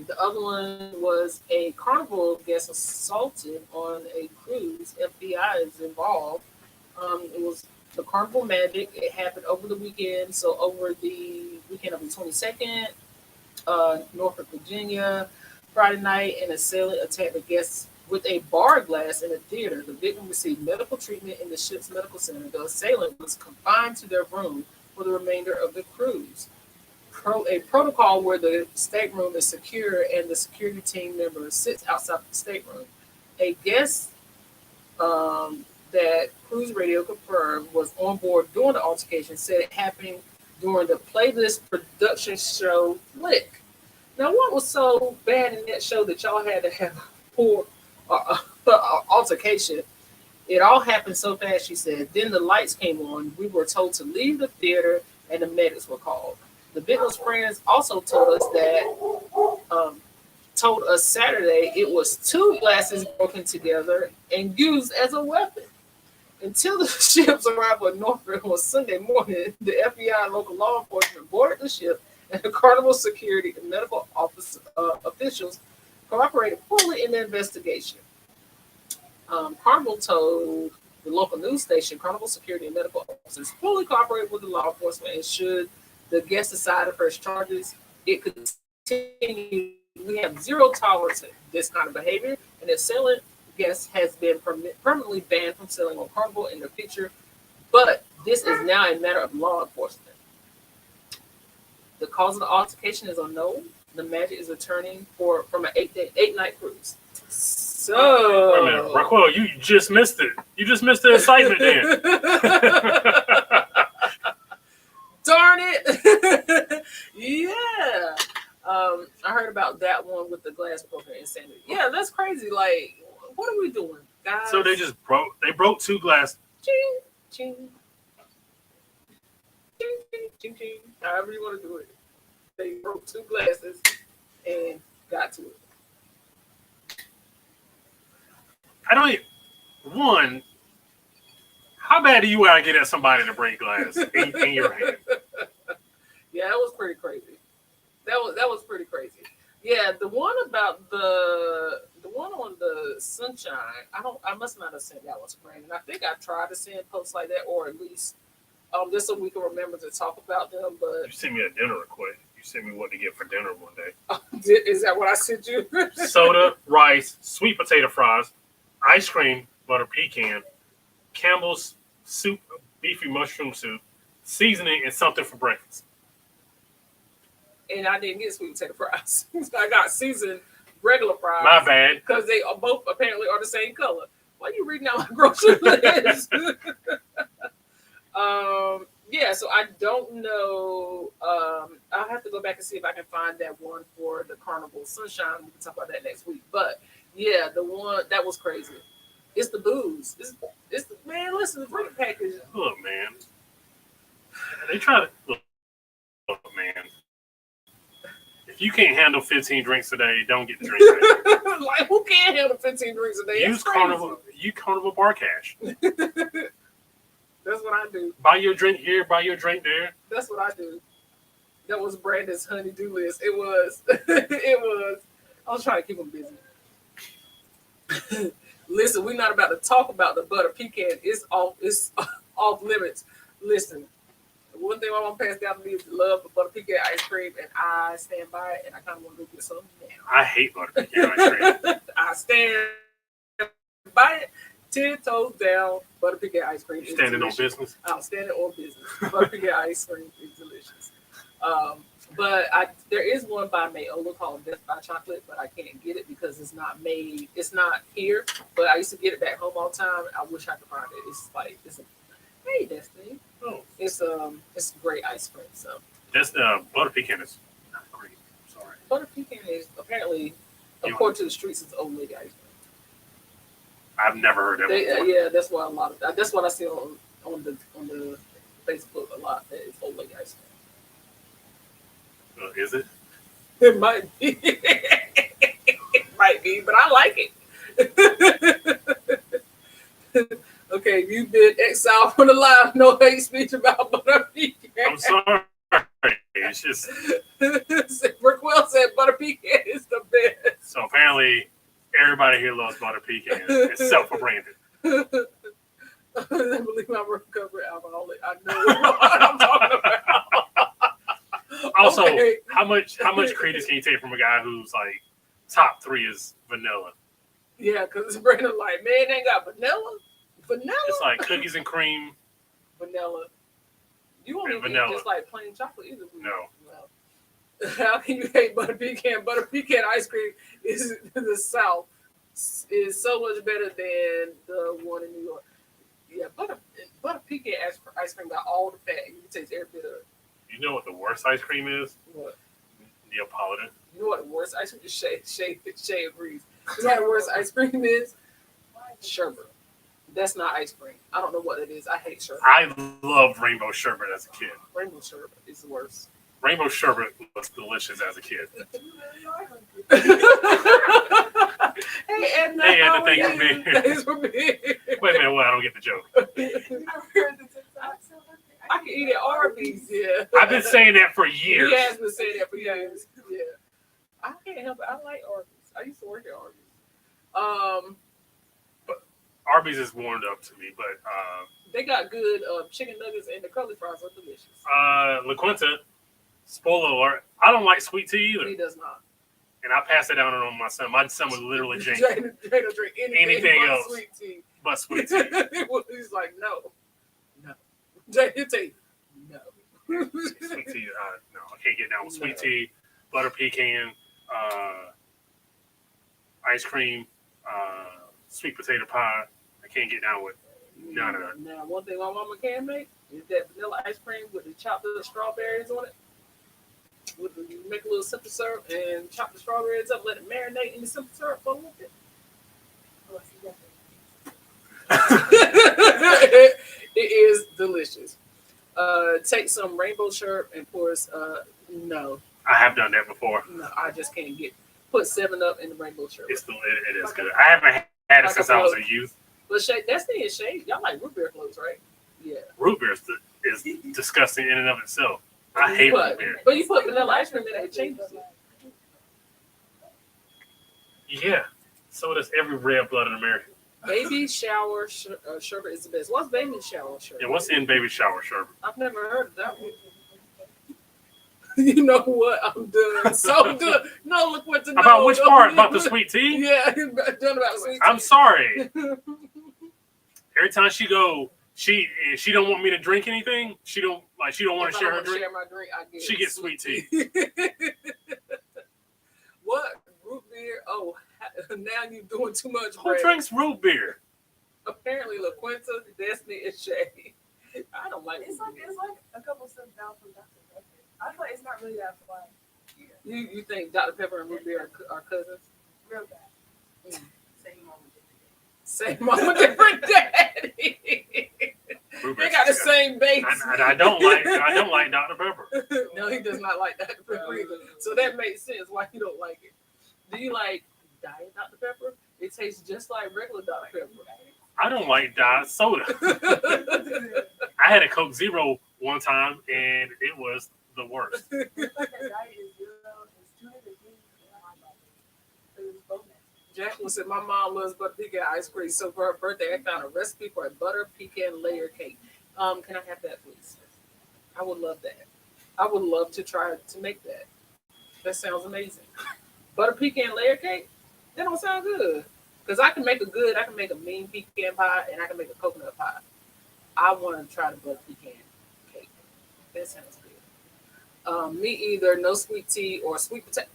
the other one was a Carnival guest assaulted on a cruise. FBI is involved. It was the Carnival Magic. It happened over the weekend. So over the weekend of the 22nd, Norfolk, Virginia, Friday night, an assailant attacked the guests with a bar glass in a theater. The victim received medical treatment in the ship's medical center. The assailant was confined to their room for the remainder of the cruise. A protocol where the stateroom is secure and the security team member sits outside the stateroom. A guest that Cruise Radio confirmed was on board during the altercation said it happened during the Playlist production show Flick. Now, what was so bad in that show that y'all had to have a poor altercation? It all happened so fast, she said. Then the lights came on. We were told to leave the theater and the medics were called. The victim's friends also told us Saturday it was two glasses broken together and used as a weapon. Until the ship's arrival in Norfolk on Sunday morning, the FBI and local law enforcement boarded the ship, and the Carnival security and medical office officials cooperated fully in the investigation. Carnival told the local news station, Carnival security and medical officers fully cooperated with the law enforcement, and should the guest decide to press charges, it could continue. We have zero tolerance to this kind of behavior, and the assailant guest has been permanently banned from sailing on Carnival in the future, but this is now a matter of law enforcement. The cause of the altercation is unknown. The Magic is returning from an 8-night cruise. So, wait a minute, Raquel, you just missed it. You just missed the excitement then. Darn it! Yeah. I heard about that one with the glass broken insanity. Yeah, that's crazy. Like, what are we doing, guys? So they just broke two glasses. Ching, ching. Ching, ching, ching, ching. However you want to do it. They broke two glasses and got to it. I don't even, one, how bad do you gotta get at somebody to break glass in your hand? Yeah, that was pretty crazy. That was pretty crazy. Yeah, the one about the one on the Sunshine, I must not have sent that one to Brandon. I think I tried to send posts like that, or at least just so we can remember to talk about them. But you sent me a dinner request. You sent me what to get for dinner one day. Is that what I sent you? Soda, rice, sweet potato fries, ice cream, butter pecan, Campbell's soup, beefy mushroom soup, seasoning, and something for breakfast. And I didn't get sweet potato fries. I got seasoned regular fries. My bad. Because they are both apparently are the same color. Why are you reading out my grocery list? Yeah, so I don't know. I'll have to go back and see if I can find that one for the Carnival Sunshine. We can talk about that next week. But yeah, the one that was crazy. It's the booze. It's the, man. Listen, the drink package. Look, man. They try to look, man. If you can't handle 15 drinks a day, don't get the drink. Like, who can't handle 15 drinks a day? Use Carnival bar cash. That's what I do. Buy your drink here, buy your drink there. That's what I do. That was Brandon's honey-do list. It was. It was. I was trying to keep him busy. Listen, we're not about to talk about the butter pecan. It's off limits. Listen, one thing my mom passed down to me is the love for butter pecan ice cream, and I stand by it, and I kind of want to go get some now. I hate butter pecan ice cream. I stand by it. 10 toes down, butter pecan ice cream. Standing on business? I'm standing on business. Butter pecan ice cream is delicious. But there is one by Mayola called Death by Chocolate, but I can't get it because it's not made. It's not here. But I used to get it back home all the time. I wish I could find it. It's like hey Destiny. Oh, it's great ice cream. So that's butter pecan is not great. Sorry. Butter pecan is apparently, according to the streets, it's old lady ice cream. I've never heard that before. Yeah, that's why that's what I see on the Facebook a lot. That it's old lady ice cream. Is it? It might be. It might be, but I like it. Okay, you've been exiled from the live. No hate speech about butter pecan. I'm sorry. It's just. Brookwell said butter pecan is the best. So apparently, everybody here loves butter pecan. It's self-branded. I believe I'm a recovered alcoholic. I know what I'm talking about. Also, okay. how much credence can you take from a guy who's like top 3 is vanilla? Yeah, because Brandon like, man, they got vanilla. It's like cookies and cream. Vanilla. You won't even vanilla. eat just like plain chocolate either. No. Well, how can you hate butter pecan? Butter pecan ice cream is in the South. Is so much better than the one in New York. Yeah, butter pecan ice cream got all the fat. You can taste every bit of it. You know what the worst ice cream is? What? Neapolitan. You know what the worst ice cream is? Shay agrees. You know what the worst ice cream is? Sherbet. That's not ice cream. I don't know what it is. I hate sherbet. I loved rainbow sherbet as a kid. Rainbow sherbet is the worst. Rainbow sherbet was delicious as a kid. Hey, Edna. Hey, Edna, thanks for being here. Thanks for being here. Wait a minute, what? I don't get the joke. I can eat at Arby's, yeah. I've been saying that for years. He has been saying that for years. Yeah. I can't help it. I like Arby's. I used to work at Arby's. But Arby's is warmed up to me, but they got good chicken nuggets and the curly fries are delicious. La Quinta, spoiler alert, I don't like sweet tea either. He does not. And I pass it down on my son. My son would literally drink Drink anything but else sweet tea. but sweet tea. He's like, no. He'll tell you, no. Sweet tea, no, I can't get down with sweet tea, butter pecan, ice cream, sweet potato pie. I can't get down with none of that. Now, one thing my mama can make is that vanilla ice cream with the chopped up strawberries on it. You make a little simple syrup and chop the strawberries up, let it marinate in the simple syrup for a little bit. It is delicious. Take some rainbow syrup and pour no. I have done that before. No, I just can't put 7-Up in the rainbow syrup. It is good. I haven't had it since I was a youth. But Destiny and Shay, y'all like root beer floats, right? Yeah. Root beer is disgusting in and of itself. I hate root beer. But you put vanilla ice cream in it, it changes it. Yeah. So does every red-blooded American. Baby shower sherbet is the best. What's baby shower sherbet? And what's in baby shower sherbet? I've never heard of that You know what? I'm done. So done. No, look what to know. About which part? About the sweet tea? Yeah, done about sweet tea. I'm sorry. Every time she go, she don't want me to drink anything. She don't want to share her drink. Share my drink, I get She gets sweet tea. What? Root beer? Oh, now you're doing too much. Who drinks root beer? Apparently, LaQuinta, Destiny, and Shay. I don't like It's like a couple steps down from Dr. Pepper. I feel like it's not really that fun. Yeah. You think Dr. Pepper and root beer are cousins? Real bad. Same mama, different daddy. They got the same base. I don't like Dr. Pepper. No, he does not like Dr. Pepper either. So that makes sense why you don't like it. Do you like Diet Dr. Pepper? It tastes just like regular Dr. Pepper. I don't like diet soda. I had a Coke Zero one time, and it was the worst. Jacqueline said, my mom loves butter pecan ice cream. So for her birthday, I found a recipe for a butter pecan layer cake. Can I have that, please? I would love that. I would love to try to make that. That sounds amazing. Butter pecan layer cake? That don't sound good. Because I can make a mean pecan pie, and I can make a coconut pie. I want to try the butter pecan cake. That sounds good. Me either. No sweet tea or sweet potato.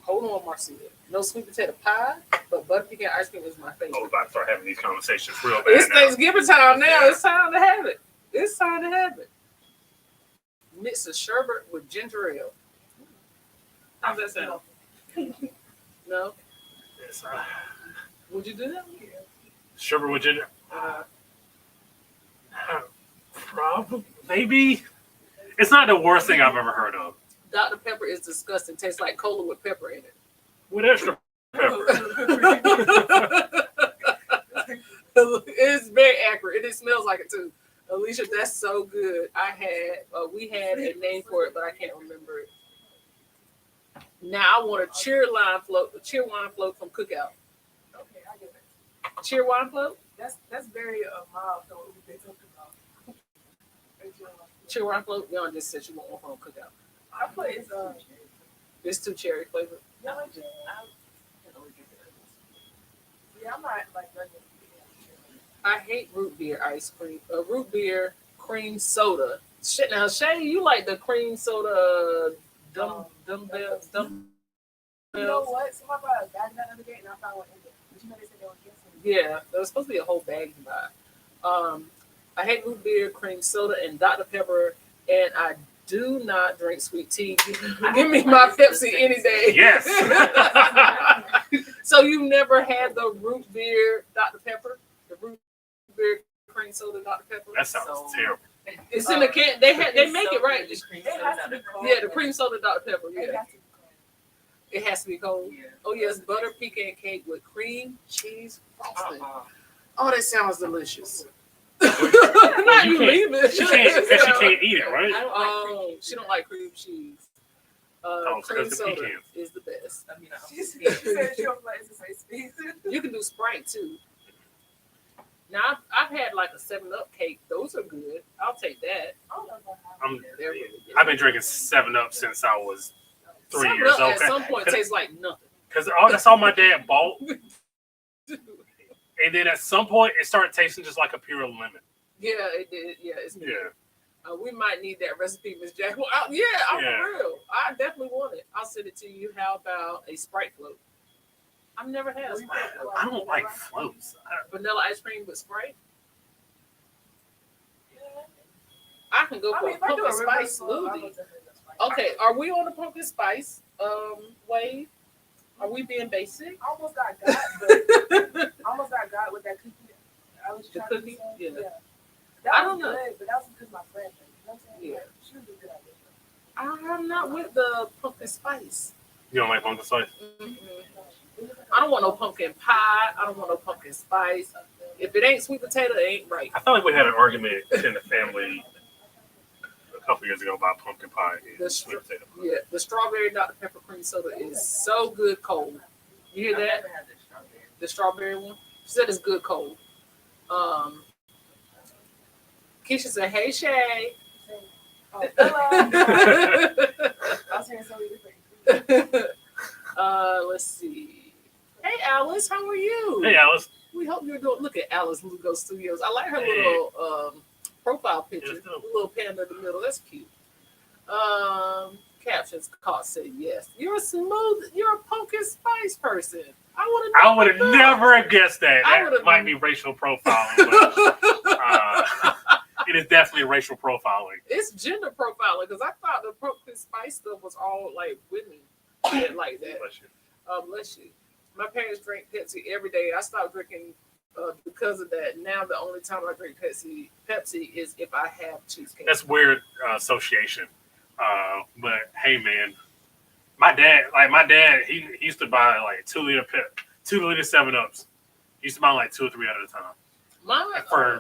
Hold on, Marcia. No sweet potato pie, but butter pecan ice cream is my favorite. I was about to start having these conversations real bad. It's Thanksgiving time now. Yeah. It's time to have it. Mix a sherbet with ginger ale. How's that sound? No? Yes, Would you do that? Sherbet with ginger? Probably. Maybe. It's not the worst thing I've ever heard of. Dr. Pepper is disgusting. Tastes like cola with pepper in it. With extra pepper. It's very accurate. It smells like it too. Alicia, that's so good. We had a name for it, but I can't remember it. Now I want a cheer wine float from Cookout. Okay, I get it. Cheer wine float? That's very mild though. They talk about. Cheer wine float? Y'all just said you want one from Cookout. I put it's too cherry flavored. Yeah, I'm not like regular. I hate root beer ice cream. Root beer cream soda. Shit, now Shay, you like the cream soda dumbbells? You know what? Somebody bought a bag that other day, and I found one in there. But you know they said they were canceling. Yeah, there was supposed to be a whole bag to buy. I hate root beer, cream soda, and Dr. Pepper, and I do not drink sweet tea. Give me my Pepsi any day. Yes. So you never had the root beer Dr. Pepper? The root beer cream soda Dr. Pepper? That sounds terrible. It's in the can. They make it right. It has to be cold. Yeah, the cream soda Dr. Pepper. Yeah. It has to be cold. It has to be cold. Yeah. Oh yes, butter pecan cake with cream cheese frosting. Oh, that sounds delicious. Not you leave it. She can't eat it, right? She don't like cream cheese. Cream soda is the best. I mean, she said she don't like to say speed. You can do Sprite too. Now I've had like a 7-Up cake. Those are good. I'll take that. I've been drinking 7-Up since I was 3 years old. At some point, tastes like nothing. Because that's all my dad bought. And then at some point, it started tasting just like a pure lemon. Yeah, it did. Yeah, it's good. Yeah. We might need that recipe, Miss Jack. Well, I'm for real. I definitely want it. I'll send it to you. How about a Sprite float? I've never had a Sprite float. I don't like floats. Vanilla ice cream with Sprite? I can go for a pumpkin spice smoothie. Okay, are we on the pumpkin spice wave? Are we being basic? I almost got with that cookie. I was the trying cookie? To Yeah. That I was don't know. good, but that was because my friend. You know what I'm saying? Yeah. She was a good idea. I'm not with the pumpkin spice. You don't like pumpkin spice? Mm-hmm. I don't want no pumpkin pie. I don't want no pumpkin spice. If it ain't sweet potato, it ain't right. I felt like we had an argument in the family a couple years ago about pumpkin pie and sweet potato pie. Yeah, the strawberry Dr. Pepper cream soda is so good cold. You hear that? The strawberry one? She said it's good cold. Keisha said, hey, Shay. Oh, hello. I was hearing so many different. Let's see. Hey, Alice, how are you? Hey, Alice. We hope you're doing. Look at Alice Lugo Studios. I like her Hey. little profile picture. Yes, The little panda in the middle. That's cute. Captions caught said yes. You're a pumpkin spice person. I would have never guessed that. I That would've- might be racial profiling, but it is definitely racial profiling. It's gender profiling because I thought the pumpkin spice stuff was all like women that like that. Bless you. Bless you. My parents drink Pepsi every day. I stopped drinking because of that. Now the only time I drink Pepsi is if I have cheesecake. That's weird association. But hey, man, my dad, he used to buy like 2 liter 7-Ups. He used to buy like 2 or 3 at a time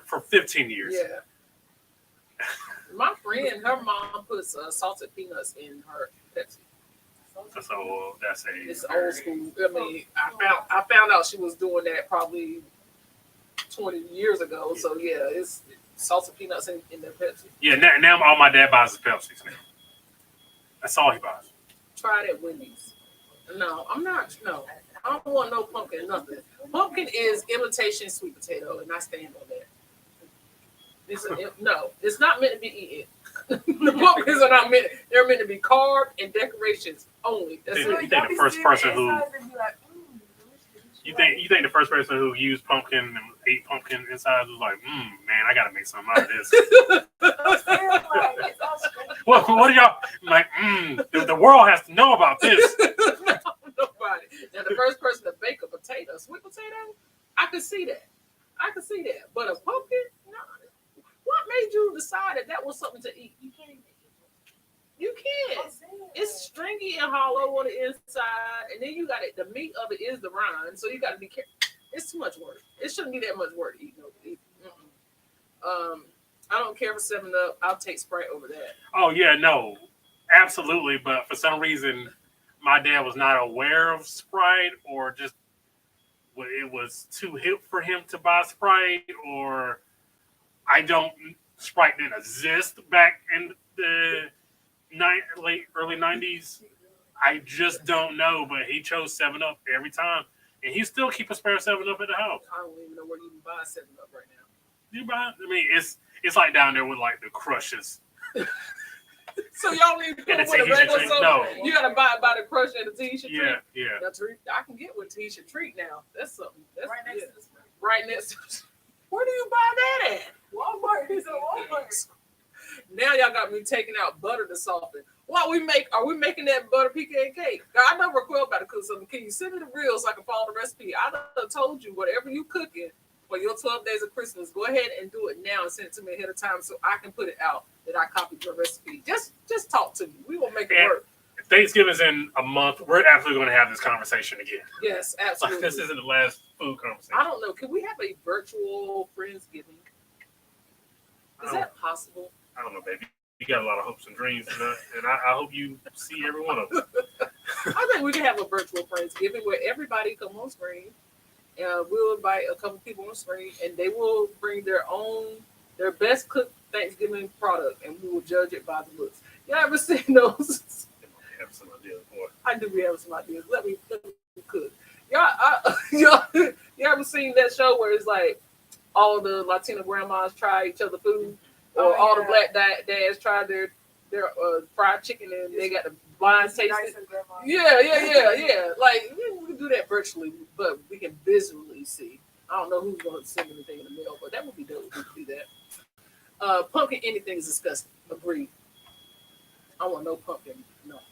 for 15 years. Yeah. My friend, her mom puts salted peanuts in her Pepsi. So that's It's old school. I mean, I found out she was doing that probably 20 years ago. So yeah, it's salted peanuts in their Pepsi. Yeah, now all my dad buys is Pepsis now. That's all he buys. Try it at Wendy's. No, I'm not. No, I don't want no pumpkin. Nothing. Pumpkin is imitation sweet potato, and I stand on that. No, it's not meant to be eaten. The pumpkins are not meant. They're meant to be carved and decorations only. That's You it. think the first person who you think the first person who used pumpkin and ate pumpkin insides was like, man, I gotta make something out of this. What are y'all like? The world has to know about this. Nobody. Now the first person to bake a potato, sweet potato, I could see that. But a pumpkin, no. What made you decide that was something to eat? You can't. It's stringy and hollow on the inside, and then you got it. The meat of it is the rind, so you got to be careful. It's too much work. It shouldn't be that much work to eat. I don't care for 7-Up. I'll take Sprite over that. Oh yeah, no, absolutely. But for some reason, my dad was not aware of Sprite, or just it was too hip for him to buy Sprite, or Sprite didn't exist back in the early 90s. I just don't know, but he chose 7-Up every time, and he still keep a spare 7-Up at the house. I don't even know where you can buy 7-Up right now. You buy? I mean, it's like down there with like the Crushes. So y'all need to put And it the with a Tahitian regular treat? soda. No. You gotta buy the Crush and the Tahitian treat. Yeah. Now, I can get with Tahitian treat now. That's something. That's Right next good. to the spring. Right next to. Where do you buy that at? Walmart. It's a Walmart. Now y'all got me taking out butter to soften. Are we making that butter pecan cake? I know Raquel about to cook something. Can you send me the reel so I can follow the recipe? I done told you whatever you cooking for your 12 days of Christmas, go ahead and do it now and send it to me ahead of time so I can put it out that I copied your recipe. Just talk to me. We will make it work. If Thanksgiving's in a month, we're absolutely going to have this conversation again. Yes, Like, absolutely. this isn't the last food conversation. I don't know. Can we have a virtual Friendsgiving? Is that possible? I don't know, baby. You got a lot of hopes and dreams, and I hope you see every one of them. I think we can have a virtual Friendsgiving where everybody come on screen. We'll invite a couple people on screen, and they will bring their best cooked Thanksgiving product, and we will judge it by the looks. Y'all ever seen those? I have some ideas, boy. I do have some ideas. Let me cook. Y'all ever seen that show where it's like all the Latina grandmas try each other food, or all the black dads try their fried chicken, and they got the blind taste it? Yeah. Like we can do that virtually, but we can visually see. I don't know who's going to send anything in the mail, but that would be dope. We could do that. Pumpkin anything is disgusting. Agreed. I want no pumpkin. Nothing.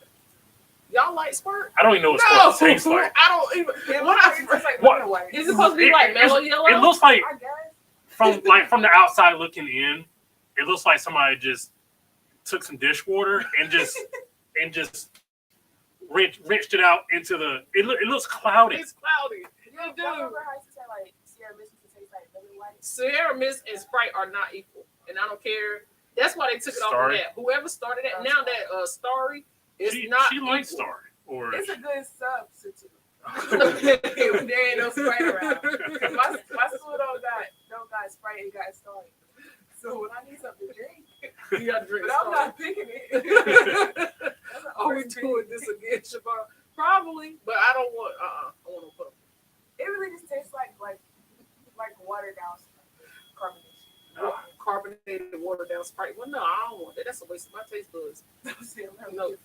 Y'all like squirt? I don't even know what squirt tastes like. I don't even. What? Is it supposed to be like mellow yellow? It looks like I guess. from the outside looking in, it looks like somebody just took some dishwater and just wrenched it out into the. It looks cloudy. It's cloudy. You do. remember how I used to say like Sierra Mist used to taste like Lily White? Sierra Mist and Sprite are not equal, and I don't care. That's why they took it off of Starry. that. Whoever started it, now that Starry is not. She likes equal. Starry. Or It's a good substitute. There ain't no Sprite around. My school don't got Sprite, it got Starry. So when I need something to drink, You got to drink. but I'm Star. not picking it. That's Are we doing this again, Shabbat? Probably, but I don't want. I want no pumpkin. It really just tastes like watered down carbonation. No. Carbonated water down Sprite. Well, no, I don't want that. That's a waste of my taste buds. No.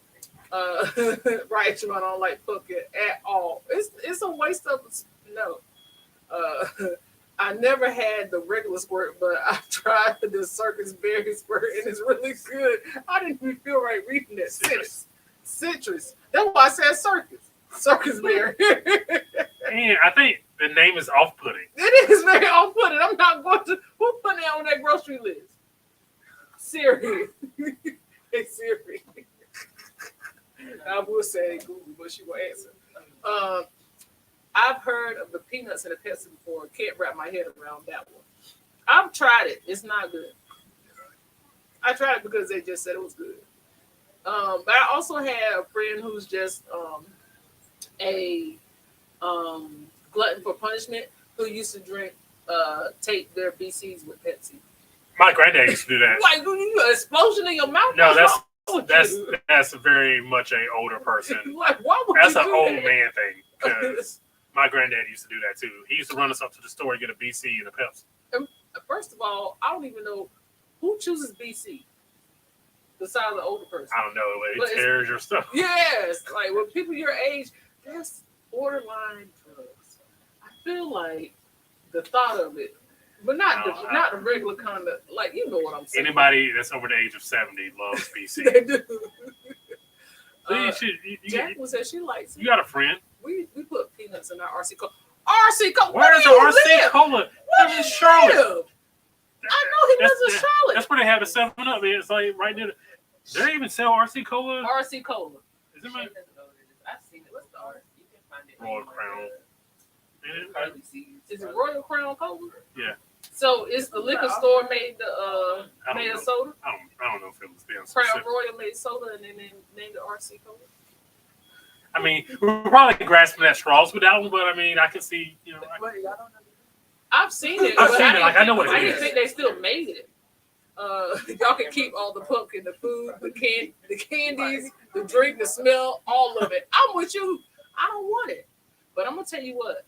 Right, Shabbat, I don't like pumpkin at all. It's a waste of no. I never had the regular squirt, but I tried the Circus Berry squirt, and it's really good. I didn't even feel right reading that. Citrus. That's why I said Circus Berry. And I think the name is off-putting. It is very off-putting. I'm not going to. Who put that on that grocery list? Siri. Hey, Siri. I will say Google, but she will answer. I've heard of the peanuts and the Pepsi before. Can't wrap my head around that one. I've tried it. It's not good. I tried it because they just said it was good. But I also had a friend who's just a glutton for punishment who used to take their BCs with Pepsi. My granddad used to do that. Like, you an explosion in your mouth? No, What's that's very much a older person. like, why would That's you an do old that? man thing. Because my granddad used to do that too. He used to run us up to the store and get a BC and a Pepsi. First of all, I don't even know who chooses BC besides the older person. I don't know. But It it's- tears your stuff. Yes, like when people your age, that's borderline drugs. I feel like the thought of it, but not the regular kind of, like, you know what I'm saying. Anybody that's over the age of 70 loves BC. They do. So you Jacqueline said she likes it. you got a friend. We put peanuts in our RC Cola. RC Cola. Where is the RC Cola? That's in Charlotte. I know he lives in Charlotte. That's where they have the 7-Up. It's like right near. Do they even sell RC Cola? RC Cola. Is it my I've seen it. What's the art? You can find it. Royal Crown? Is it Royal Crown Cola? Yeah. So is the liquor store made made a soda? I don't know if it was them. Crown specific. Royal made soda and then they named it RC Cola. I mean, we're probably grasping at straws with that one, but I mean, I can see, you know. But y'all don't know. I've seen it. I've but seen it, like, I know what it I didn't is. think they still made it. Y'all can keep all the pumpkin, the food, the candies, the drink, the smell, all of it. I'm with you. I don't want it, but I'm gonna tell you what.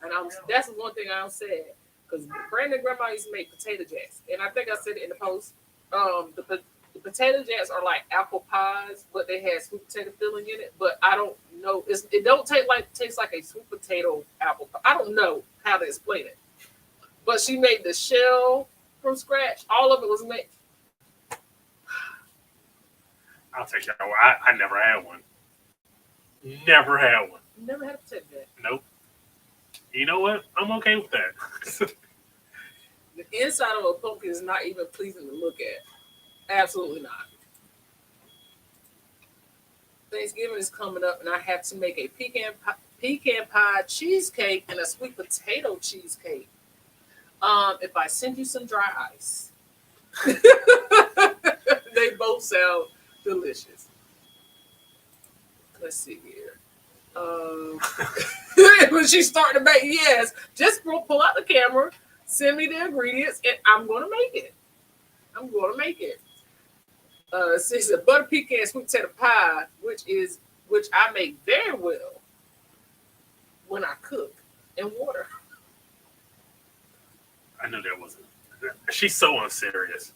And that's one thing I'm sad, because Brandon grandma used to make potato jacks, and I think I said it in the post. The potato jacks are like apple pies, but they had sweet potato filling in it. But I don't know. It don't taste like a sweet potato apple pie. I don't know how to explain it. But she made the shell from scratch. All of it was made. I'll take that one. I never had one. Never had one. Never had a potato jack. Nope. You know what? I'm okay with that. The inside of a pumpkin is not even pleasing to look at. Absolutely not. Thanksgiving is coming up, and I have to make a pecan pie cheesecake and a sweet potato cheesecake. If I send you some dry ice, they both sound delicious. Let's see here. When she's starting to make, yes, just pull out the camera, send me the ingredients, and I'm going to make it. I'm going to make it. It's a butter pecan sweet potato pie, which I make very well when I cook in water. I knew that wasn't. She's so unserious.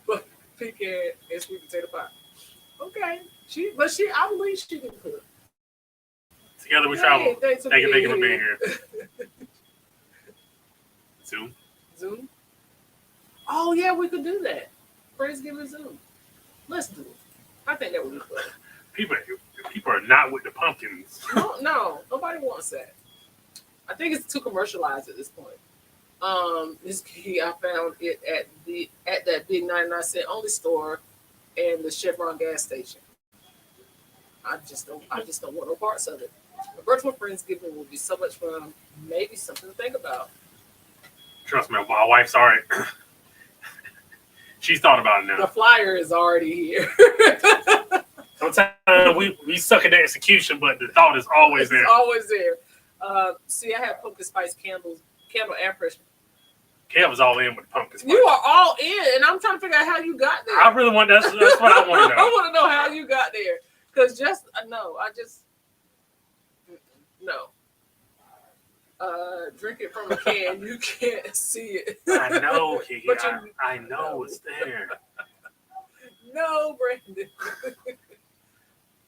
But pecan and sweet potato pie. Okay. I believe she can cook. Together we travel. Thanks for Thank you being for being here. Zoom? Oh, yeah, we could do that. Friendsgiving Zoom. Let's do it. I think that would be fun. People are not with the pumpkins. No, nobody wants that. I think it's too commercialized at this point. This key, I found it at that big 99-cent only store and the Chevron gas station. I just don't want no parts of it. A virtual Friendsgiving will be so much fun. Maybe something to think about. Trust me, my wife's already. She's thought about it The now. flyer is already here. Sometimes we suck at the execution, but the thought is always there. It's always there. See, I have pumpkin spice candle and Kev was all in with pumpkin spice. You are all in, and I'm trying to figure out how you got there. I really want that's what I want to I know. want to know how you got there. Because no. Drink it from a can. You can't see it. I know, Kiki. But I know it's there. No, Brandon.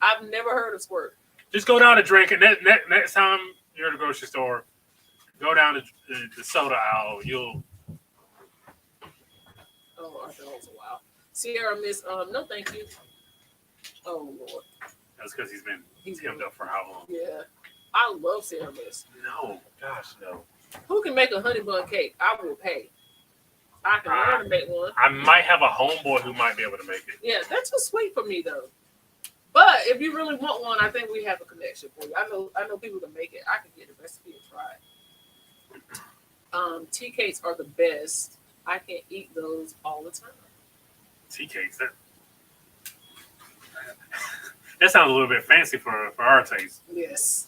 I've never heard of squirt. Just go down to drink it. Next time you're at the grocery store, go down to the soda aisle. You'll. Oh, our dog's a while. Sierra Miss, no, thank you. Oh Lord. That's because he's hemmed up for how long? Yeah, I love Sierra Miss. No, gosh, no. Who can make a honey bun cake? I will pay. I can learn to make one. I might have a homeboy who might be able to make it. Yeah, that's too sweet for me though. But if you really want one, I think we have a connection for you. I know people can make it. I can get the recipe and try it. Tea cakes are the best. I can eat those all the time. Tea cakes. That sounds a little bit fancy for our taste. Yes.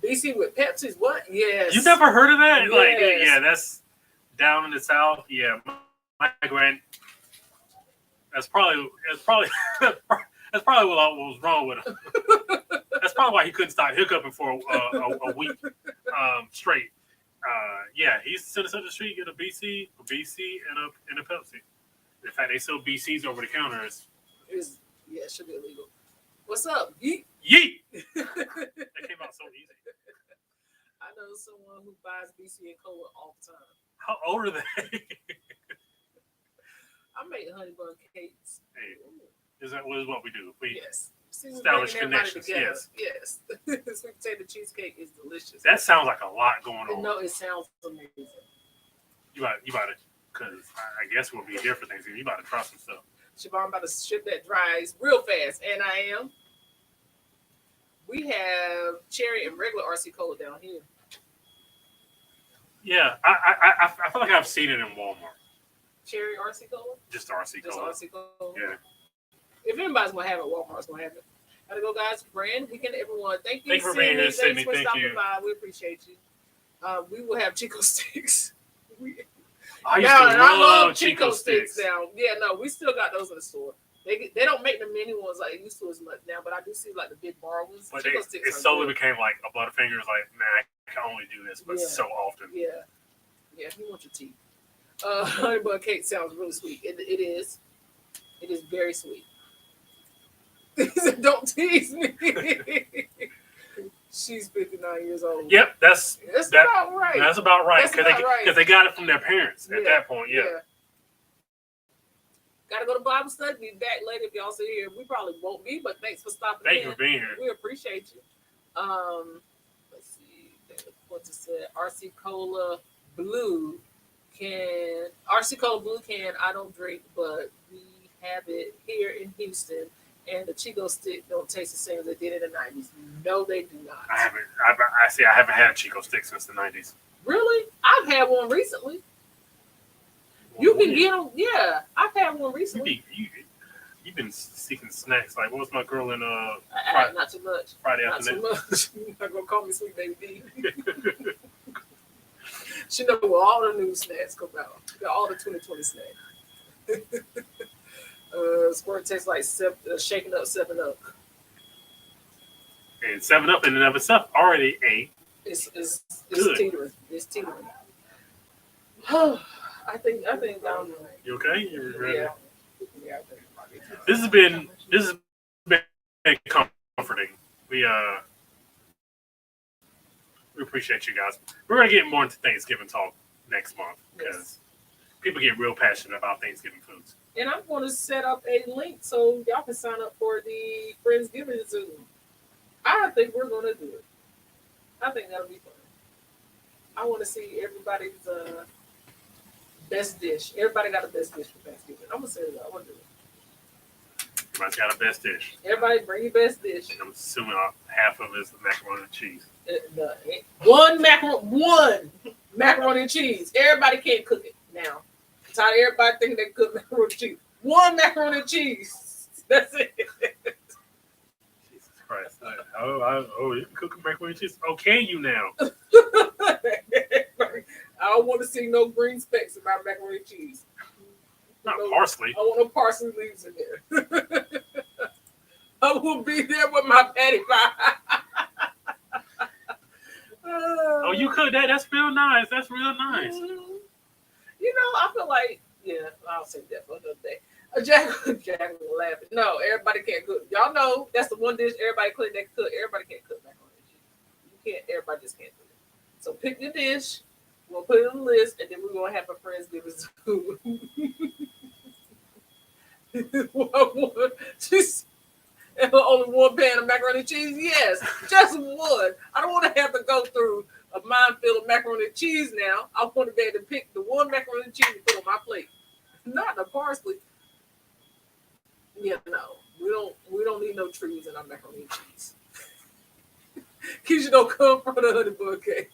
BC with Pepsi's what? Yes. You never heard of that? Yes. Like, yeah, that's down in the South. Yeah, my grand. That's probably that's probably what was wrong with him. That's probably why he couldn't stop hiccuping for a week straight. Yeah, he used to sit us up the street, get a BC, and a Pepsi. In fact, they sell BCs over the counter. It should be illegal. What's up? Yeet. Yeet! That came out so easy. I know someone who buys BC and cola all the time. How old are they? I make honey bun cakes. Hey, is what we do? We Yes. See, establish bringing everybody connections. together. Yes. Yes. Sweet potato cheesecake is delicious. That sounds like a lot going on. No, it sounds amazing. You about it, because I guess we'll be here for Thanksgiving. You about to try some stuff. Siobhan about to ship that dry ice real fast, and I am. We have cherry and regular RC Cola down here. Yeah, I feel like I've seen it in Walmart. Cherry RC Cola? Just RC Just Cola. RC Cola? Yeah. If anybody's going to have it, Walmart's going to have it. Gotta go, guys. Brand weekend, everyone. Thank you, Thank you for being here, Sydney. Thanks for Thank stopping you. by. We appreciate you. We will have Chico sticks. I used to I love love Chico sticks now. Yeah, no, we still got those in the store. They don't make the mini ones like they used to as much now, but I do see like the big bar ones. But Chico it sticks slowly good. became like a Butterfingers. Like, man, I can only do this, but Yeah. so often. Yeah. Yeah, if you want your tea. Honey bun cake sounds really sweet. It is. It is very sweet. Don't tease me. She's 59 years old. Yep, that's about right. That's about right. That's Because about right. they got it from their parents at that point. Yeah. Gotta go to Bible study. Be back later if y'all see here. We probably won't be, but thanks for stopping Thank in. you for being here. We appreciate you. Let's see. What to say? RC Cola Blue can. I don't drink, but we have it here in Houston. And the Chico stick don't taste the same as they did in the 90s. No, they do not. I haven't had a Chico stick since the 90s. Really? I've had one recently. You can get them. Yeah, I've had one recently. You've been seeking snacks. Like, what was my girl in Not too much. Friday Not afternoon? too much. You're not gonna call me Sweet Baby D. She know where all the new snacks come out. All the 2020 snacks. Squirt tastes like shaking up 7-Up. And 7-Up in and of itself already It's good. teetering. It's teetering. I think You okay? You ready? yeah. Yeah, I think it might be. This has been comforting. We appreciate you guys. We're gonna get more into Thanksgiving talk next month because people get real passionate about Thanksgiving foods. And I'm going to set up a link so y'all can sign up for the Friendsgiving Zoom. I think we're going to do it. I think that'll be fun. I want to see everybody's best dish. Everybody got a best dish for Thanksgiving. I'm going to say that. I want to do it. Everybody's got a best dish. Everybody bring your best dish. I'm assuming half of it is the macaroni and cheese. One macaroni and cheese. Everybody can't cook it now. I'm tired of everybody thinking they cook macaroni and cheese. One macaroni and cheese. That's it. Jesus Christ. You can cook macaroni and cheese? Okay, you now. don't want to see no green specks in my macaroni and cheese. Not parsley. I want no parsley leaves in there. I will be there with my patty pie. Oh, you could that. That's real nice. That's real nice. Mm-hmm. You know, I feel like, I'll say that for another day. Jack was laughing. No, everybody can't cook. Y'all know that's the one dish everybody that can cook. Everybody can't cook macaroni and cheese. You can't. Everybody just can't do it. So pick your dish. We'll put it on the list, and then we're gonna have a Friendsgiving Zoom. Just only one pan of macaroni and cheese. Yes, just one. I don't want to have to go through a minefield of macaroni and cheese now. I want to be able to pick the one macaroni and cheese and put on my plate, not the parsley. Yeah, no, we don't need no trees in our macaroni and cheese. Keisha don't come from the honey bun cake.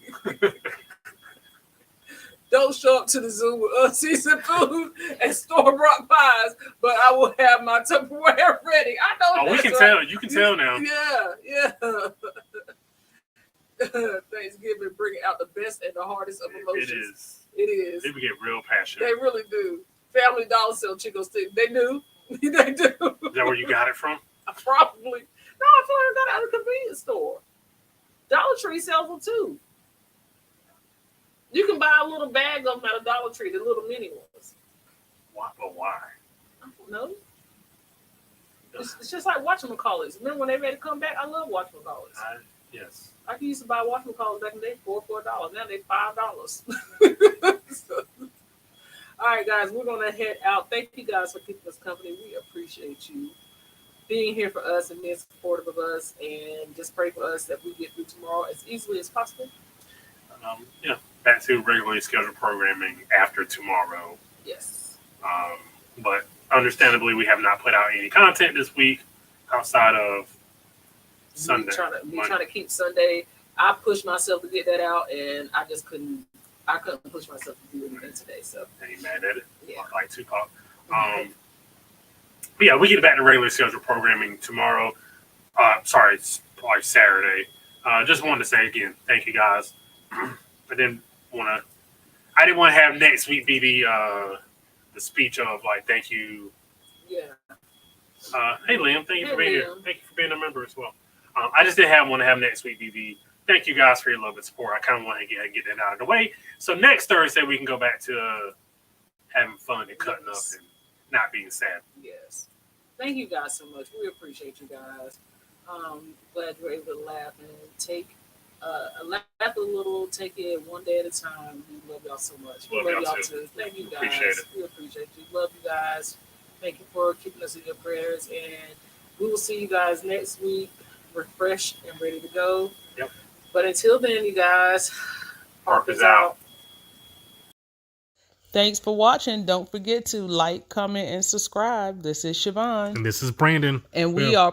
Don't show up to the Zoom with unseasoned food and store-bought pies, but I will have my Tupperware ready. I know. Oh, we can tell. You can tell now. Yeah. Thanksgiving bringing out the best and the hardest of emotions. It is. They get real passionate. They really do. Family Dollar sell Chico stick. They do. They do. Is that where you got it from? Probably. No, I feel like I got it at a convenience store. Dollar Tree sells them too. You can buy a little bag of them at a Dollar Tree, the little mini ones. Why? But why? I don't know. It's just like whatchamacallits. Remember when they made it come back? I love whatchamacallits. Yes. I used to buy whatchamacallits back in the day for $4. Now they're $5. All right, guys, we're going to head out. Thank you guys for keeping us company. We appreciate you being here for us and being supportive of us. And just pray for us that we get through tomorrow as easily as possible. Back to regularly scheduled programming after tomorrow. Yes. But understandably, we have not put out any content this week outside of Sunday. We're trying to keep Sunday. I pushed myself to get that out, and I just couldn't. I couldn't push myself to do anything today. So ain't mad at it. Yeah. Like Tupac. But yeah, we get back to regular scheduled programming tomorrow. Sorry, it's probably Saturday. Just wanted to say again, thank you guys. I didn't want to have next week be the speech of like thank you. Yeah. Hey Liam, thank you for being here. Thank you for being a member as well. I just didn't want to have next week be the thank you guys for your love and support. I kind of want to get that out of the way. So next Thursday we can go back to having fun and cutting up and not being sad. Yes. Thank you guys so much. We appreciate you guys. Glad you're able to laugh and take laugh a little, take it one day at a time. We love y'all so much. We love y'all too. Thank you guys. Appreciate it. We appreciate you. Love you guys. Thank you for keeping us in your prayers. And we will see you guys next week, refreshed and ready to go. Yep. But until then, you guys, Park is out. Thanks for watching. Don't forget to like, comment, and subscribe. This is Siobhan. And this is Brandon. And we are